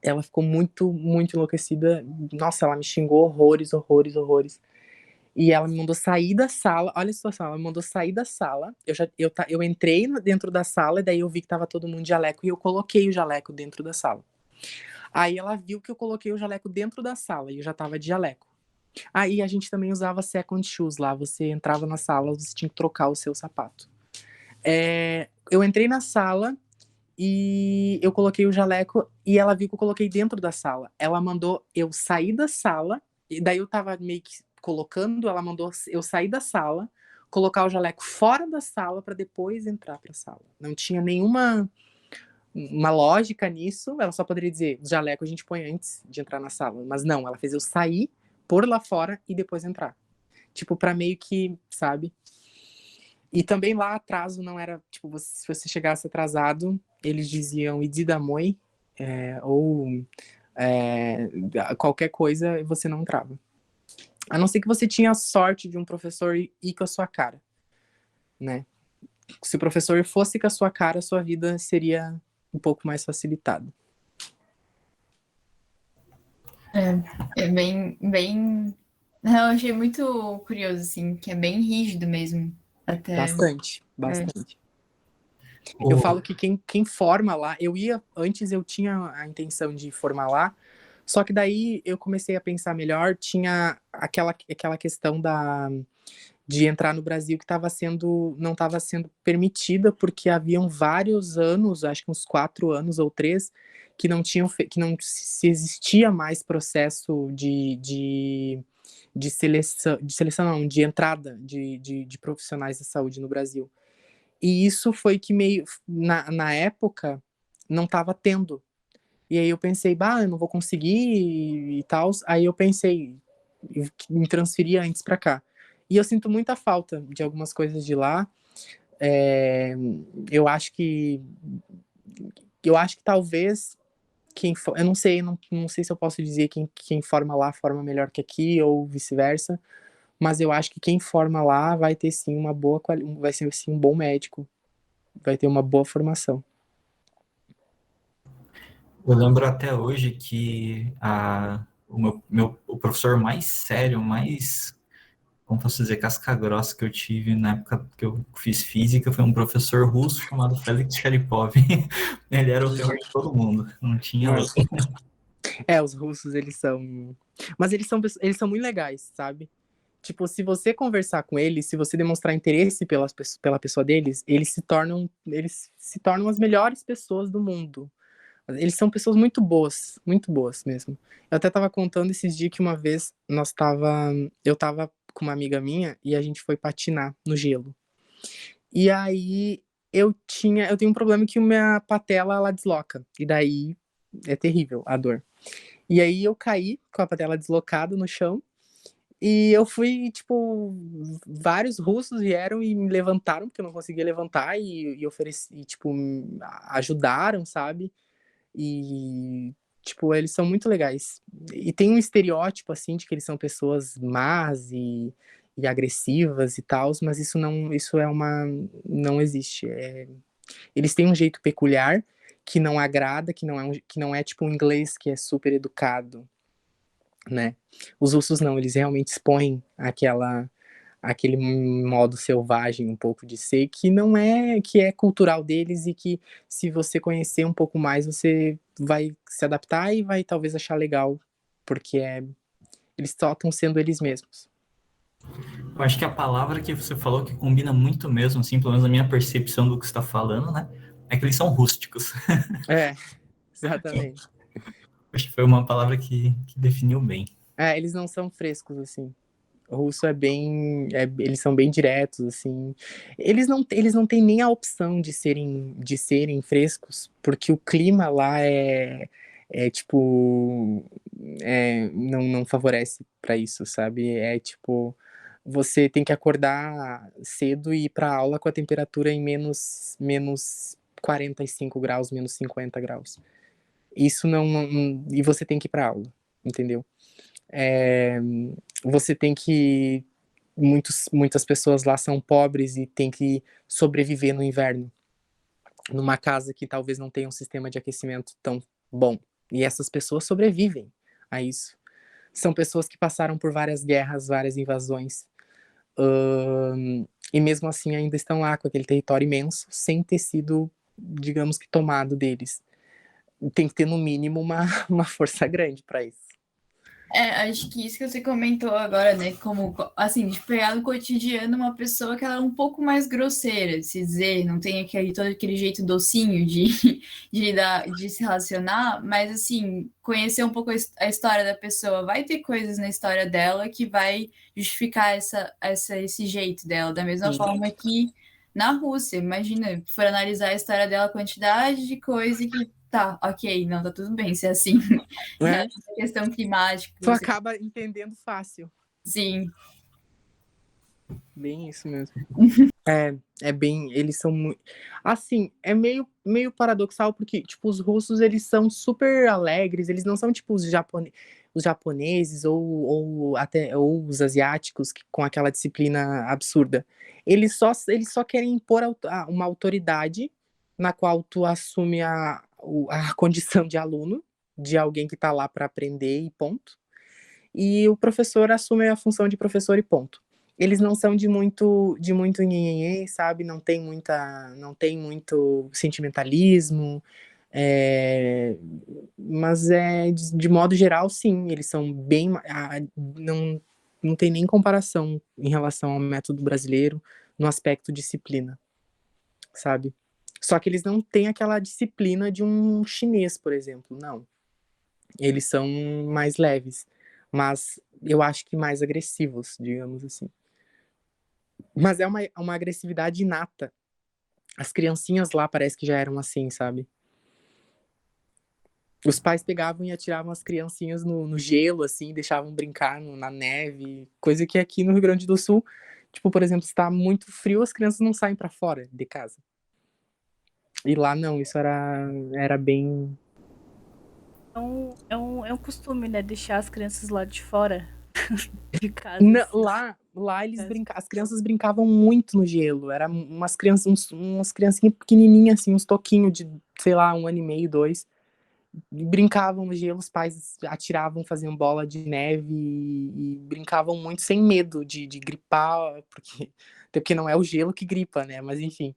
Ela ficou muito, muito enlouquecida. Nossa, ela me xingou horrores, horrores, horrores. E ela me mandou sair da sala. Olha a situação, ela me mandou sair da sala. Eu entrei dentro da sala, e daí eu vi que tava todo mundo de jaleco, e eu coloquei o jaleco dentro da sala. Aí ela viu que eu coloquei o jaleco dentro da sala, e eu já tava de jaleco. Aí a gente também usava second shoes lá. Você entrava na sala, você tinha que trocar o seu sapato. Eu entrei na sala e eu coloquei o jaleco, e ela viu que eu coloquei dentro da sala. Ela mandou eu sair da sala, e daí eu tava meio que colocando, ela mandou eu sair da sala, colocar o jaleco fora da sala para depois entrar pra sala. Não tinha nenhuma uma lógica nisso, ela só poderia dizer, o jaleco a gente põe antes de entrar na sala. Mas não, ela fez eu sair, pôr lá fora e depois entrar. Tipo, pra meio que, sabe? E também lá atraso não era, tipo, se você chegasse atrasado, eles diziam iди домой, ou qualquer coisa, você não entrava. A não ser que você tinha a sorte de um professor ir com a sua cara, né? Se o professor fosse com a sua cara, a sua vida seria um pouco mais facilitada. é bem. Eu achei muito curioso, assim, que é bem rígido mesmo. Até. Bastante, bastante. Eu falo que quem forma lá, antes eu tinha a intenção de formar lá, só que daí eu comecei a pensar melhor, tinha aquela questão de entrar no Brasil que não estava sendo permitida, porque haviam vários anos, acho que uns 4 anos ou 3, que não se existia mais processo de seleção não, de entrada de profissionais da saúde no Brasil. E isso foi que meio, na época, não estava tendo. E aí eu pensei, eu não vou conseguir e tal. Aí eu pensei, me transferir antes para cá. E eu sinto muita falta de algumas coisas de lá. Eu acho que talvez eu não sei se eu posso dizer quem forma lá forma melhor que aqui ou vice-versa, mas eu acho que quem forma lá vai ter sim vai ser sim um bom médico, vai ter uma boa formação. Eu lembro até hoje que o professor mais sério, como posso dizer, casca grossa que eu tive na época que eu fiz física foi um professor russo chamado Felix Sharipov. Ele era o terror de todo mundo, não tinha outro. Os russos, eles são... Mas eles são muito legais, sabe? Tipo, se você conversar com eles, se você demonstrar interesse pela pessoa deles, eles se tornam as melhores pessoas do mundo. Eles são pessoas muito boas mesmo. Eu até tava contando esses dias que uma vez eu tava com uma amiga minha e a gente foi patinar no gelo. E aí eu tenho um problema que minha patela ela desloca. E daí é terrível a dor. E aí eu caí com a patela deslocada no chão. E eu fui, tipo, vários russos vieram e me levantaram, porque eu não conseguia levantar, e ofereci, tipo, ajudaram, sabe? E, tipo, eles são muito legais. E tem um estereótipo, assim, de que eles são pessoas más e agressivas e tal, mas não existe. Eles têm um jeito peculiar que não agrada, que não é tipo um inglês que é super educado, né? Os russos não, eles realmente expõem aquele modo selvagem um pouco de ser, que não é, que é cultural deles e que se você conhecer um pouco mais, você vai se adaptar e vai talvez achar legal, porque eles só estão sendo eles mesmos. Eu acho que a palavra que você falou que combina muito mesmo, assim, pelo menos a minha percepção do que você está falando, né? É que eles são rústicos. É, exatamente. Acho que foi uma palavra que definiu bem. Eles não são frescos, assim. O russo é bem. Eles são bem diretos, assim. Eles não têm nem a opção de serem frescos, porque o clima lá tipo. Não favorece para isso, sabe? É tipo. Você tem que acordar cedo e ir para aula com a temperatura em menos 45 graus, menos 50 graus. Isso e você tem que ir para aula, entendeu? Você tem que. Muitas pessoas lá são pobres e tem que sobreviver no inverno, numa casa que talvez não tenha um sistema de aquecimento tão bom. E essas pessoas sobrevivem a isso. São pessoas que passaram por várias guerras, várias invasões, e mesmo assim ainda estão lá com aquele território imenso, sem ter sido, digamos que, tomado deles. Tem que ter, no mínimo, uma força grande para isso. Acho que isso que você comentou agora, né? Como, assim, de pegar no cotidiano uma pessoa que ela é um pouco mais grosseira, de se dizer, não tem todo aquele jeito docinho de lidar, de se relacionar, mas, assim, conhecer um pouco a história da pessoa. Vai ter coisas na história dela que vai justificar esse jeito dela, da mesma forma que na Rússia. Imagina, for analisar a história dela, a quantidade de coisa que tá, ok, não, tá tudo bem ser assim. É? Questão climática. Tu acaba entendendo fácil. Sim. Bem isso mesmo. Bem, eles são muito... Assim, é meio paradoxal, porque, tipo, os russos, eles são super alegres, eles não são, tipo, os japoneses ou até os asiáticos com aquela disciplina absurda. Eles só querem impor uma autoridade na qual tu assume a condição de aluno, de alguém que tá lá para aprender e ponto. E o professor assume a função de professor e ponto. Eles não são de muito nhenhenhê, sabe? Não tem muito sentimentalismo, mas de modo geral, sim, eles são bem, não tem nem comparação em relação ao método brasileiro no aspecto disciplina, sabe? Só que eles não têm aquela disciplina de um chinês, por exemplo, não. Eles são mais leves, mas eu acho que mais agressivos, digamos assim. Mas é uma agressividade inata. As criancinhas lá parece que já eram assim, sabe? Os pais pegavam e atiravam as criancinhas no gelo, assim, deixavam brincar na neve, coisa que aqui no Rio Grande do Sul, tipo, por exemplo, se tá muito frio, as crianças não saem pra fora de casa. E lá não, isso era bem... É um costume, né? Deixar as crianças lá de fora de casa. Não, lá as crianças brincavam muito no gelo. Era umas criancinhas pequenininhas, assim, uns toquinhos de, sei lá, 1 ano e meio, 2. Brincavam no gelo, os pais atiravam, faziam bola de neve e brincavam muito sem medo de gripar, até porque não é o gelo que gripa, né? Mas enfim,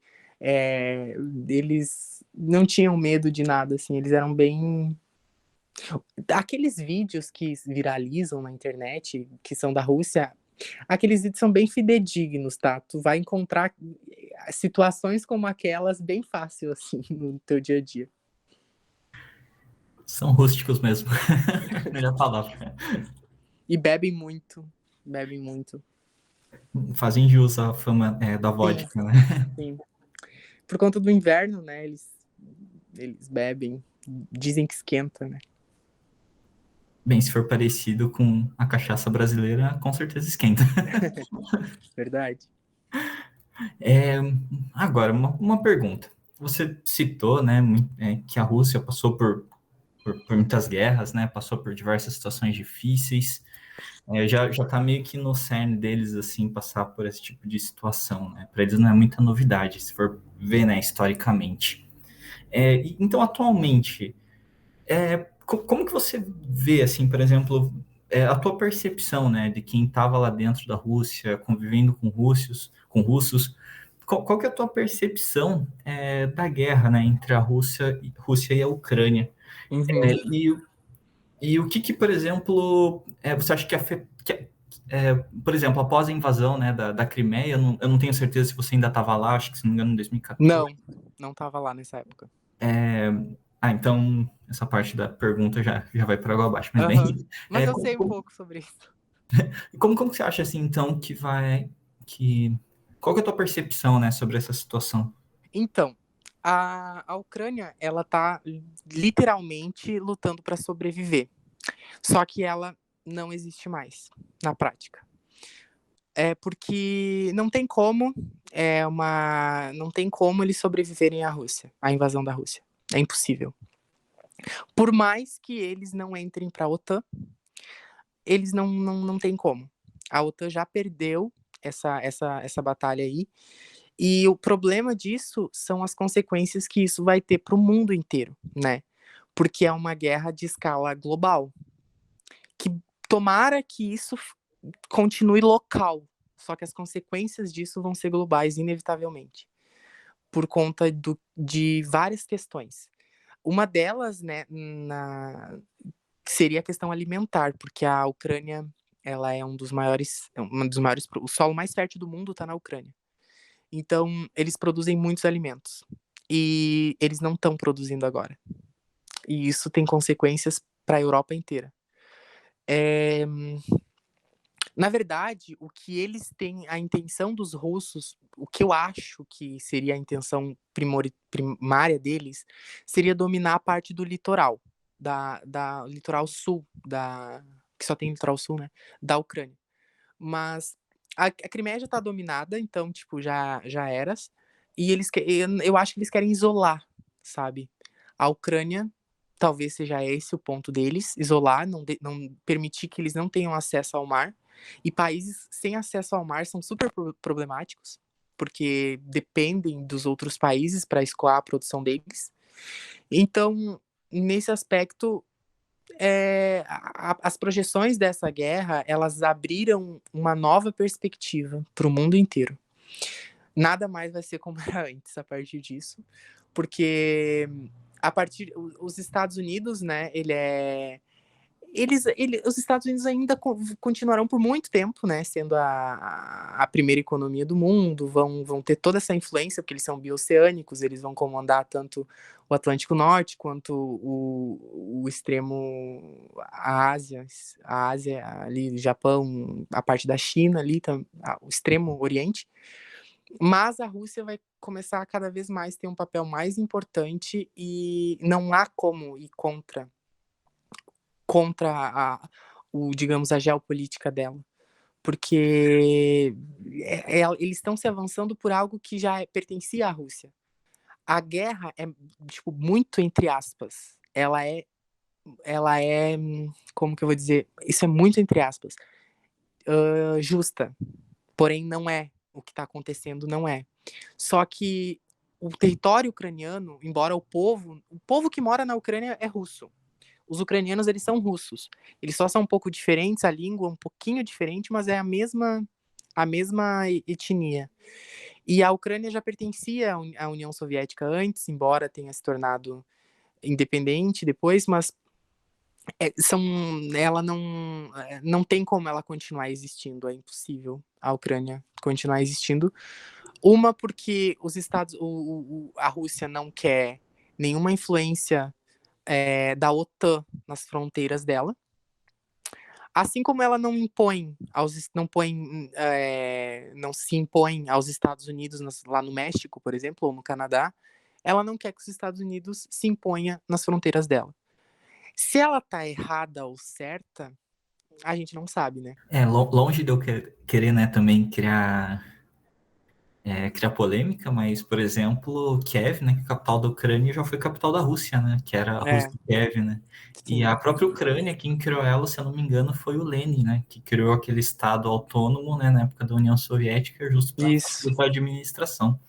eles não tinham medo de nada, assim, eles eram bem... Aqueles vídeos que viralizam na internet, que são da Rússia, aqueles vídeos são bem fidedignos, tá? Tu vai encontrar situações como aquelas bem fácil, assim, no teu dia a dia. São rústicos mesmo. Melhor palavra. E bebem muito. Bebem muito. Fazem jus à fama da vodka, né? Sim. Por conta do inverno, né? Eles bebem. Dizem que esquenta, né? Bem, se for parecido com a cachaça brasileira, com certeza esquenta. Verdade. Agora, uma pergunta. Você citou, né, que a Rússia passou por muitas guerras, né? Passou por diversas situações difíceis. Já tá meio que no cerne deles, assim, passar por esse tipo de situação, né? Para eles não é muita novidade, se for ver, né, historicamente. Então, atualmente, como que você vê, assim, por exemplo, a tua percepção, né, de quem estava lá dentro da Rússia, convivendo com russos, qual que é a tua percepção da guerra, né, entre a Rússia e a Ucrânia? Uhum. E o que, por exemplo, você acha por exemplo, após a invasão, né, da Crimeia, eu não tenho certeza se você ainda estava lá, acho que, se não me engano, em 2014. Não tava lá nessa época. Então, essa parte da pergunta já vai para água abaixo. Mas Aham. bem, Mas eu como, sei um pouco sobre isso. como você acha, assim, então, qual que é a tua percepção, né, sobre essa situação? Então, a Ucrânia, ela tá literalmente lutando para sobreviver. Só que ela não existe mais na prática. É porque não tem como eles sobreviverem à Rússia, à invasão da Rússia. É impossível. Por mais que eles não entrem para a OTAN, eles não têm como. A OTAN já perdeu essa batalha aí. E o problema disso são as consequências que isso vai ter para o mundo inteiro, né? Porque é uma guerra de escala global. Que tomara que isso continue local, só que as consequências disso vão ser globais, inevitavelmente, por conta de várias questões. Uma delas, né, seria a questão alimentar, porque a Ucrânia, ela é um dos maiores, o solo mais fértil do mundo está na Ucrânia. Então, eles produzem muitos alimentos. E eles não estão produzindo agora. E isso tem consequências para a Europa inteira. Na verdade, o que eles têm, a intenção dos russos, o que eu acho que seria a intenção primária deles, seria dominar a parte do litoral, da litoral sul, que só tem litoral sul, né, da Ucrânia. Mas a Crimeia já está dominada, então, tipo, já era. E eu acho que eles querem isolar, sabe? A Ucrânia, talvez seja esse o ponto deles, isolar, não permitir que eles não tenham acesso ao mar. E países sem acesso ao mar são super problemáticos, porque dependem dos outros países para escoar a produção deles. Então, nesse aspecto, as projeções dessa guerra, elas abriram uma nova perspectiva para o mundo inteiro. Nada mais vai ser como era antes a partir disso, porque os Estados Unidos, né, os Estados Unidos ainda continuarão por muito tempo, né, sendo a primeira economia do mundo, vão ter toda essa influência, porque eles são bioceânicos, eles vão comandar tanto o Atlântico Norte quanto o extremo, a Ásia ali, Japão, a parte da China ali, o extremo Oriente. Mas a Rússia vai começar a cada vez mais ter um papel mais importante e não há como ir contra digamos, a geopolítica dela. Porque eles estão se avançando por algo que já pertencia à Rússia. A guerra é, tipo, muito entre aspas. Ela é, como que eu vou dizer? Isso é muito entre aspas. Justa. Porém, não é. O que está acontecendo não é. Só que o território ucraniano, embora o povo que mora na Ucrânia é russo. Os ucranianos, eles são russos. Eles só são um pouco diferentes, a língua um pouquinho diferente, mas é a mesma etnia. E a Ucrânia já pertencia à União Soviética antes, embora tenha se tornado independente depois, mas ela não tem como ela continuar existindo, é impossível a Ucrânia continuar existindo. Uma, porque a Rússia não quer nenhuma influência da OTAN nas fronteiras dela, assim como ela não se impõe aos Estados Unidos lá no México, por exemplo, ou no Canadá, ela não quer que os Estados Unidos se imponha nas fronteiras dela. Se ela tá errada ou certa, a gente não sabe, né? Longe de eu querer, né, também criar criar polêmica, mas, por exemplo, Kiev, né, que é a capital da Ucrânia, já foi capital da Rússia, né, que era a Rússia É, de Kiev, né, e sim. a própria Ucrânia, quem criou ela, se eu não me engano, foi o Lenin, né, que criou aquele estado autônomo, né, na época da União Soviética, justo para Isso. facilitar a administração.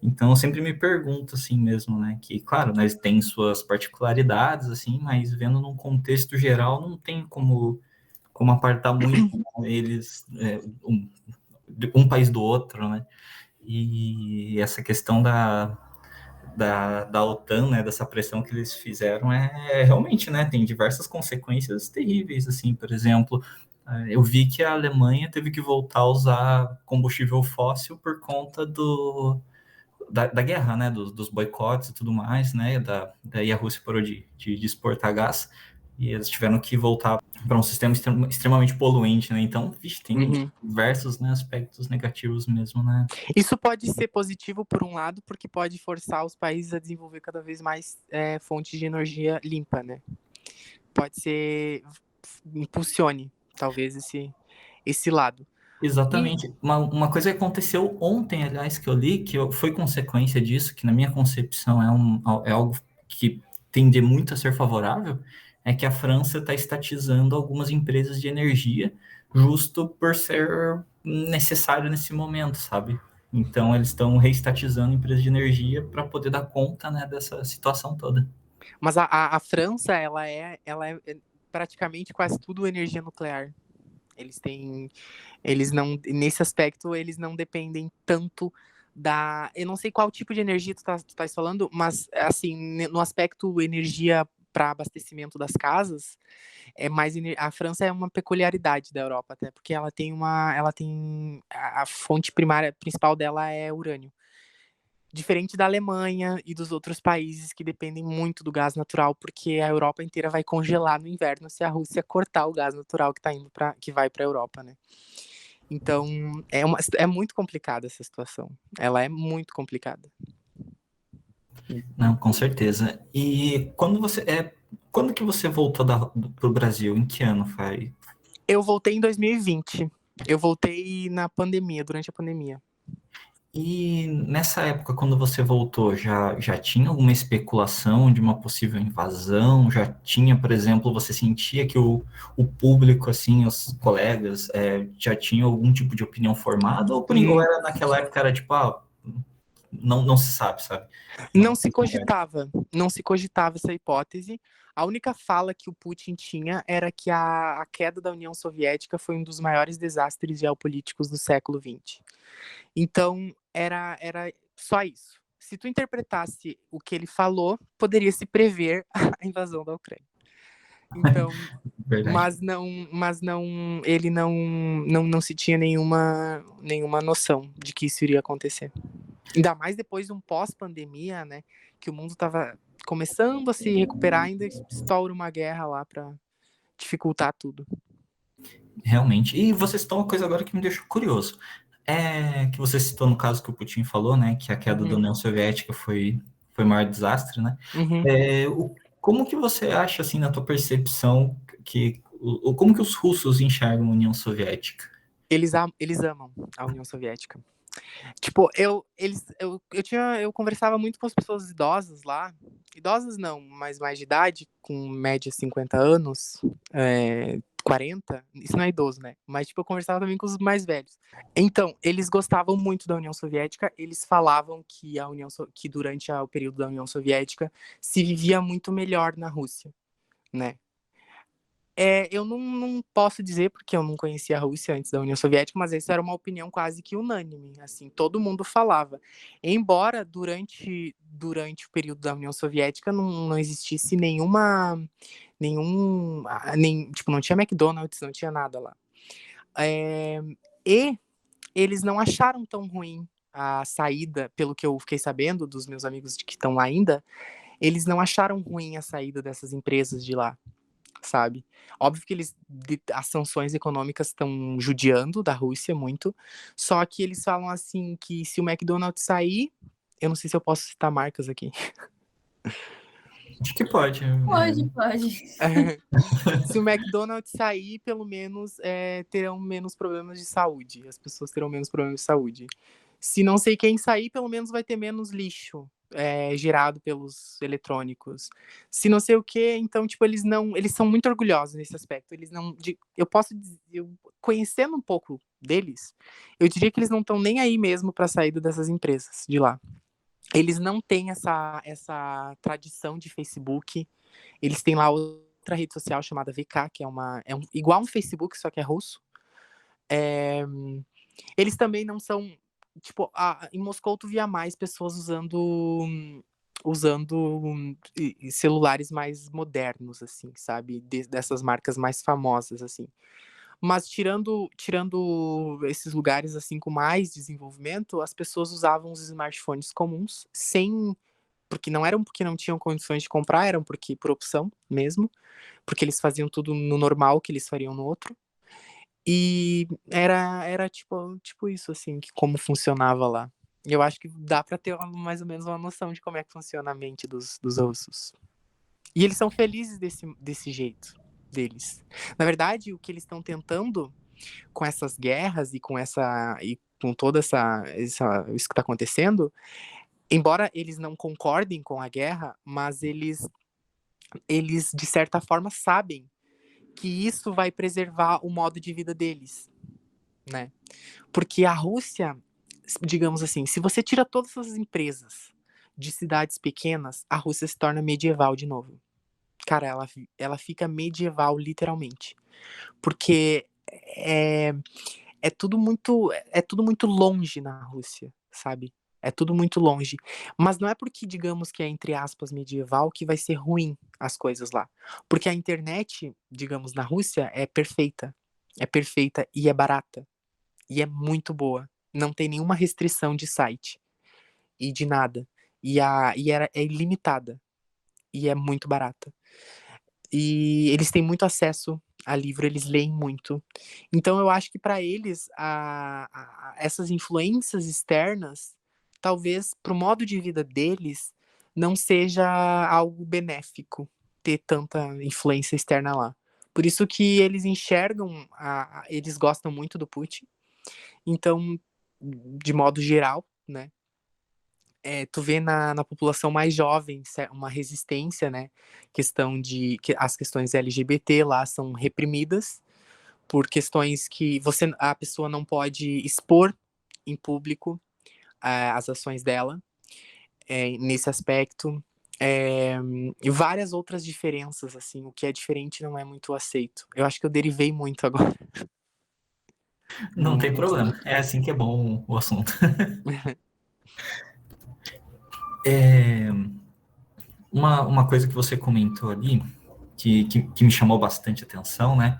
Então, eu sempre me pergunto, assim mesmo, né, que, claro, né, tem suas particularidades, assim, mas vendo num contexto geral, não tem como apartar muito, né, eles, um país do outro, né, e essa questão da OTAN, né, dessa pressão que eles fizeram realmente, né, tem diversas consequências terríveis, assim, por exemplo, eu vi que a Alemanha teve que voltar a usar combustível fóssil por conta da guerra, né, dos boicotes e tudo mais, né, daí a Rússia parou de exportar gás e eles tiveram que voltar para um sistema extremamente poluente, né, então, vixe, tem Uhum. diversos, né, aspectos negativos mesmo, né. Isso pode ser positivo por um lado, porque pode forçar os países a desenvolver cada vez mais fontes de energia limpa, né? Pode ser impulsione, talvez, esse lado. E Exatamente. Uma coisa que aconteceu ontem, aliás, que eu li, foi consequência disso, que na minha concepção é algo que tende muito a ser favorável, é que a França está estatizando algumas empresas de energia justo por ser necessário nesse momento, sabe? Então, eles estão reestatizando empresas de energia para poder dar conta, né, dessa situação toda. Mas a França, ela é praticamente quase tudo energia nuclear. Eles não, nesse aspecto, eles não dependem tanto eu não sei qual tipo de energia tu estás falando, mas, assim, no aspecto energia para abastecimento das casas, a França é uma peculiaridade da Europa, até, porque a fonte primária, principal dela é urânio. Diferente da Alemanha e dos outros países que dependem muito do gás natural, porque a Europa inteira vai congelar no inverno se a Rússia cortar o gás natural que vai para a Europa, né? Então, é muito complicada essa situação. Ela é muito complicada. Não, com certeza. E quando que você voltou pro Brasil? Em que ano foi? Eu voltei em 2020. Eu voltei durante a pandemia. E nessa época, quando você voltou, já tinha alguma especulação de uma possível invasão? Já tinha, por exemplo, você sentia que o público, assim, os colegas, já tinham algum tipo de opinião formada? Ou era naquela época, era tipo, não se sabe? Não se cogitava essa hipótese. A única fala que o Putin tinha era que a queda da União Soviética foi um dos maiores desastres geopolíticos do século XX. Então, era só isso. Se tu interpretasse o que ele falou, poderia se prever a invasão da Ucrânia. Então, Verdade. ele não se tinha nenhuma noção de que isso iria acontecer. Ainda mais depois de um pós-pandemia, né, que o mundo estava começando a se recuperar, ainda estoura uma guerra lá para dificultar tudo. Realmente. E você citou uma coisa agora que me deixou curioso. Que você citou no caso que o Putin falou, né? Que a queda da União Soviética foi o maior desastre, né? Uhum. Como que você acha, assim, na tua percepção, como que os russos enxergam a União Soviética? Eles amam a União Soviética. Tipo, eu conversava muito com as pessoas idosas lá. Idosas não, mas mais de idade, com média 50 anos, 40. Isso não é idoso, né? Mas, tipo, eu conversava também com os mais velhos. Então, eles gostavam muito da União Soviética. Eles falavam que durante o período da União Soviética se vivia muito melhor na Rússia, né? Eu não posso dizer, porque eu não conhecia a Rússia antes da União Soviética, mas essa era uma opinião quase que unânime, assim, todo mundo falava. Embora durante o período da União Soviética não existisse tipo, não tinha McDonald's, não tinha nada lá. E eles não acharam tão ruim a saída, pelo que eu fiquei sabendo dos meus amigos que estão lá ainda, eles não acharam ruim a saída dessas empresas de lá, sabe? Óbvio que as sanções econômicas estão judiando da Rússia muito, só que eles falam assim que se o McDonald's sair, eu não sei se eu posso citar marcas aqui. Acho que pode. Pode. Se o McDonald's sair, pelo menos terão menos problemas de saúde. As pessoas terão menos problemas de saúde. Se não sei quem sair, pelo menos vai ter menos lixo gerado pelos eletrônicos. Se não sei o que, então, tipo, eles são muito orgulhosos nesse aspecto. Eles não, eu posso dizer, conhecendo um pouco deles, eu diria que eles não estão nem aí mesmo para a saída dessas empresas de lá. Eles não têm essa tradição de Facebook. Eles têm lá outra rede social chamada VK, que é igual um Facebook, só que é russo. Eles também não são, tipo, em Moscou tu via mais pessoas usando celulares mais modernos, assim, sabe? Dessas marcas mais famosas, assim. Mas tirando esses lugares, assim, com mais desenvolvimento, as pessoas usavam os smartphones comuns, porque não tinham condições de comprar, eram por opção mesmo, porque eles faziam tudo no normal que eles fariam no outro. E era tipo isso, assim, como funcionava lá. E eu acho que dá pra ter mais ou menos uma noção de como é que funciona a mente dos russos. E eles são felizes desse jeito deles. Na verdade, o que eles estão tentando com essas guerras e com toda isso que está acontecendo, embora eles não concordem com a guerra, mas eles de certa forma sabem que isso vai preservar o modo de vida deles, né? Porque a Rússia, digamos assim, se você tira todas as empresas de cidades pequenas, a Rússia se torna medieval de novo. Cara, ela fica medieval literalmente, porque é tudo muito longe na Rússia, sabe? É tudo muito longe. Mas não é porque, digamos, que é, entre aspas, medieval, que vai ser ruim as coisas lá. Porque a internet, digamos, na Rússia é perfeita. É perfeita e é barata. E é muito boa. Não tem nenhuma restrição de site e de nada. É ilimitada. E é muito barata. E eles têm muito acesso a livro, eles leem muito. Então eu acho que para eles essas influências externas, talvez para o modo de vida deles, não seja algo benéfico ter tanta influência externa lá. Por isso que eles enxergam, eles gostam muito do Putin. Então, de modo geral, né? Tu vê na população mais jovem uma resistência, né? Questão de que as questões LGBT lá são reprimidas por questões que a pessoa não pode expor em público as ações dela nesse aspecto. E várias outras diferenças, assim, o que é diferente não é muito aceito. Eu acho que eu derivei muito agora. Não tem problema. É assim que é bom o assunto. Uma coisa que você comentou ali, que me chamou bastante atenção, né?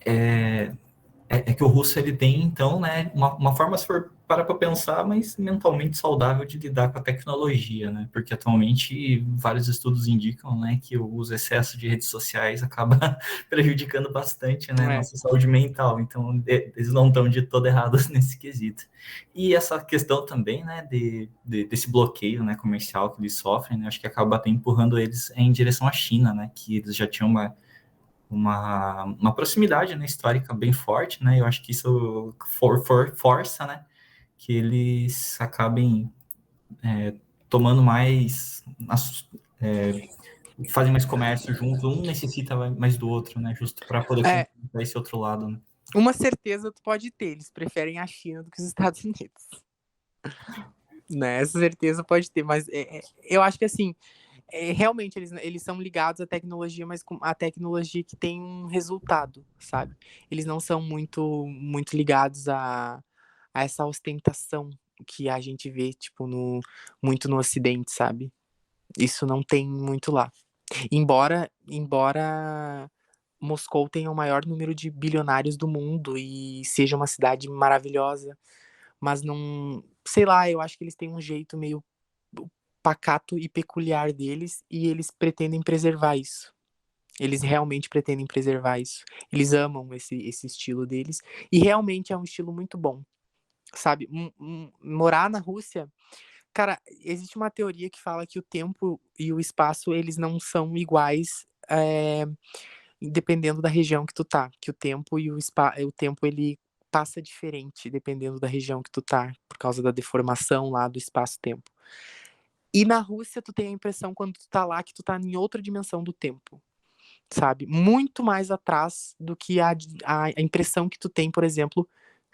É que o russo ele tem, então, né, uma forma, se for para pensar, mas mentalmente saudável de lidar com a tecnologia, né? Porque atualmente vários estudos indicam, né, que o uso excesso de redes sociais acaba prejudicando bastante, né, nossa saúde mental. Então, eles não estão de todo errados nesse quesito. E essa questão também, né, desse bloqueio, né, comercial que eles sofrem, né, acho que acaba até empurrando eles em direção à China, né, que eles já tinham uma proximidade, né, histórica bem forte, né? Eu acho que isso força, né, que eles acabem tomando mais, fazem mais comércio juntos, um necessita mais do outro, né, justo para poder comprar esse outro lado, né? Uma certeza tu pode ter, eles preferem a China do que os Estados Unidos. Né? Essa certeza pode ter, mas eu acho que assim, realmente eles são ligados à tecnologia, mas com a tecnologia que tem um resultado, sabe? Eles não são muito, muito ligados a essa ostentação que a gente vê, tipo, muito no Ocidente, sabe? Isso não tem muito lá. Embora Moscou tenha o maior número de bilionários do mundo e seja uma cidade maravilhosa, mas não, sei lá, eu acho que eles têm um jeito meio pacato e peculiar deles e eles pretendem preservar isso. Eles realmente pretendem preservar isso. Eles amam esse estilo deles e realmente é um estilo muito bom, sabe? Morar na Rússia, cara, existe uma teoria que fala que o tempo e o espaço eles não são iguais, dependendo da região que tu tá, que o tempo ele passa diferente, dependendo da região que tu tá, por causa da deformação lá do espaço-tempo. E na Rússia, tu tem a impressão, quando tu tá lá, que tu tá em outra dimensão do tempo, sabe? Muito mais atrás do que a impressão que tu tem, por exemplo,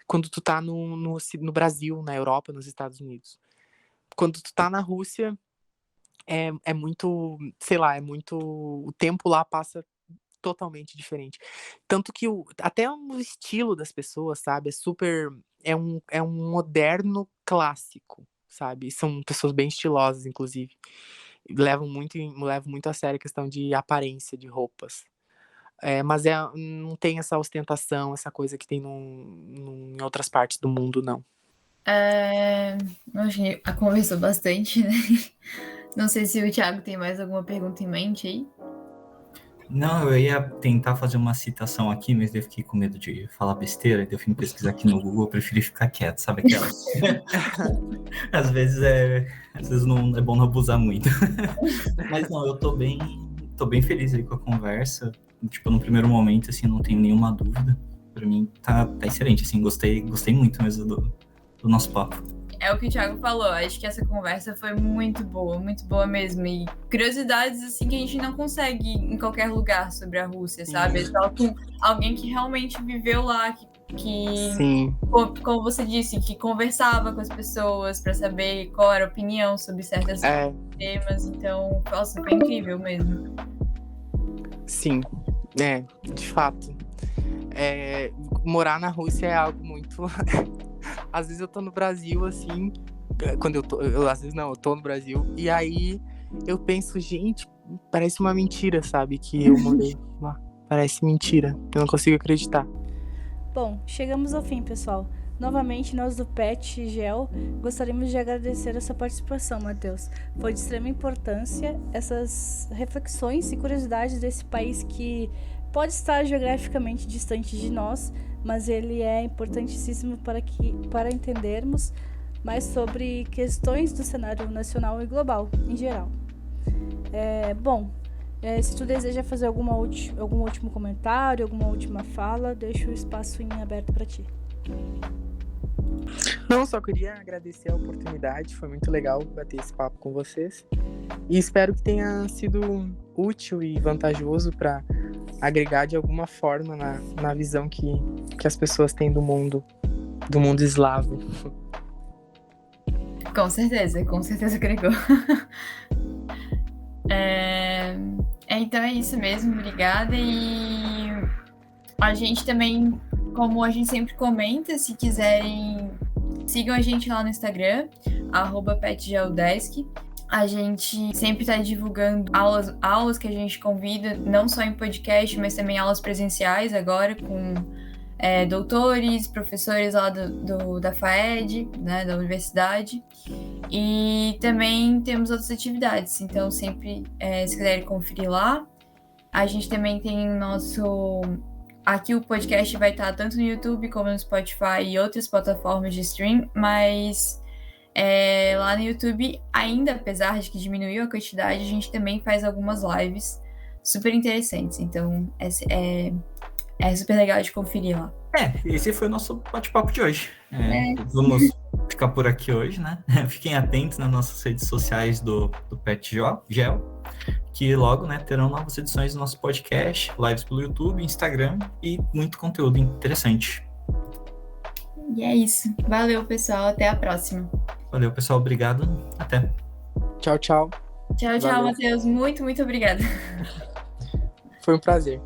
quando tu tá no Brasil, na Europa, nos Estados Unidos. Quando tu tá na Rússia, é muito, sei lá, o tempo lá passa totalmente diferente. Tanto que até o estilo das pessoas, sabe, é um moderno clássico, sabe? São pessoas bem estilosas, inclusive. Levam muito a sério a questão de aparência, de roupas. Mas não tem essa ostentação, essa coisa que tem em outras partes do mundo, não. Acho que conversou bastante, né? Não sei se o Thiago tem mais alguma pergunta em mente aí. Não, eu ia tentar fazer uma citação aqui, mas eu fiquei com medo de falar besteira, daí eu fui pesquisar aqui no Google, eu preferi ficar quieto, sabe aquela? Às vezes não é bom não abusar muito. Mas não, eu tô bem feliz aí com a conversa. Tipo, no primeiro momento, assim, não tenho nenhuma dúvida. Pra mim tá excelente, assim, gostei muito mesmo do nosso papo. É o que o Thiago falou, acho que essa conversa foi muito boa mesmo. E curiosidades, assim, que a gente não consegue em qualquer lugar sobre a Rússia, sabe? É só com alguém que realmente viveu lá, que como você disse, que conversava com as pessoas para saber qual era a opinião sobre certos temas. Então, nossa, foi incrível mesmo. Sim, de fato. Morar na Rússia é algo muito... Às vezes eu tô no Brasil, assim, eu tô no Brasil, e aí eu penso, gente, parece uma mentira, sabe, que eu morei lá. Parece mentira, eu não consigo acreditar. Bom, chegamos ao fim, pessoal. Novamente, nós do PET GEL gostaríamos de agradecer a sua participação, Matheus. Foi de extrema importância essas reflexões e curiosidades desse país que pode estar geograficamente distante de nós, mas ele é importantíssimo para entendermos mais sobre questões do cenário nacional e global, em geral. Se tu deseja fazer algum último comentário, alguma última fala, deixo o espaço em aberto para ti. Não, só queria agradecer a oportunidade, foi muito legal bater esse papo com vocês. E espero que tenha sido útil e vantajoso para agregar de alguma forma na visão que as pessoas têm do mundo eslavo. Com certeza agregou. Então é isso mesmo, obrigada. E a gente também, como a gente sempre comenta, se quiserem, sigam a gente lá no Instagram, @petgeldesk. A gente sempre está divulgando aulas que a gente convida, não só em podcast, mas também aulas presenciais agora, com doutores, professores lá da FAED, né, da universidade. E também temos outras atividades, então sempre, se quiserem conferir lá. A gente também tem aqui o podcast vai estar tanto no YouTube como no Spotify e outras plataformas de stream, mas lá no YouTube, ainda apesar de que diminuiu a quantidade, a gente também faz algumas lives super interessantes, então é super legal de conferir lá. Esse foi o nosso bate-papo de hoje. Vamos ficar por aqui hoje, né? Fiquem atentos nas nossas redes sociais do PET GEL, que logo, né, terão novas edições do nosso podcast, lives pelo YouTube, Instagram e muito conteúdo interessante. E é isso. Valeu, pessoal. Até a próxima. Valeu, pessoal. Obrigado. Até. Tchau, tchau. Tchau, Matheus. Muito, muito obrigada. Foi um prazer.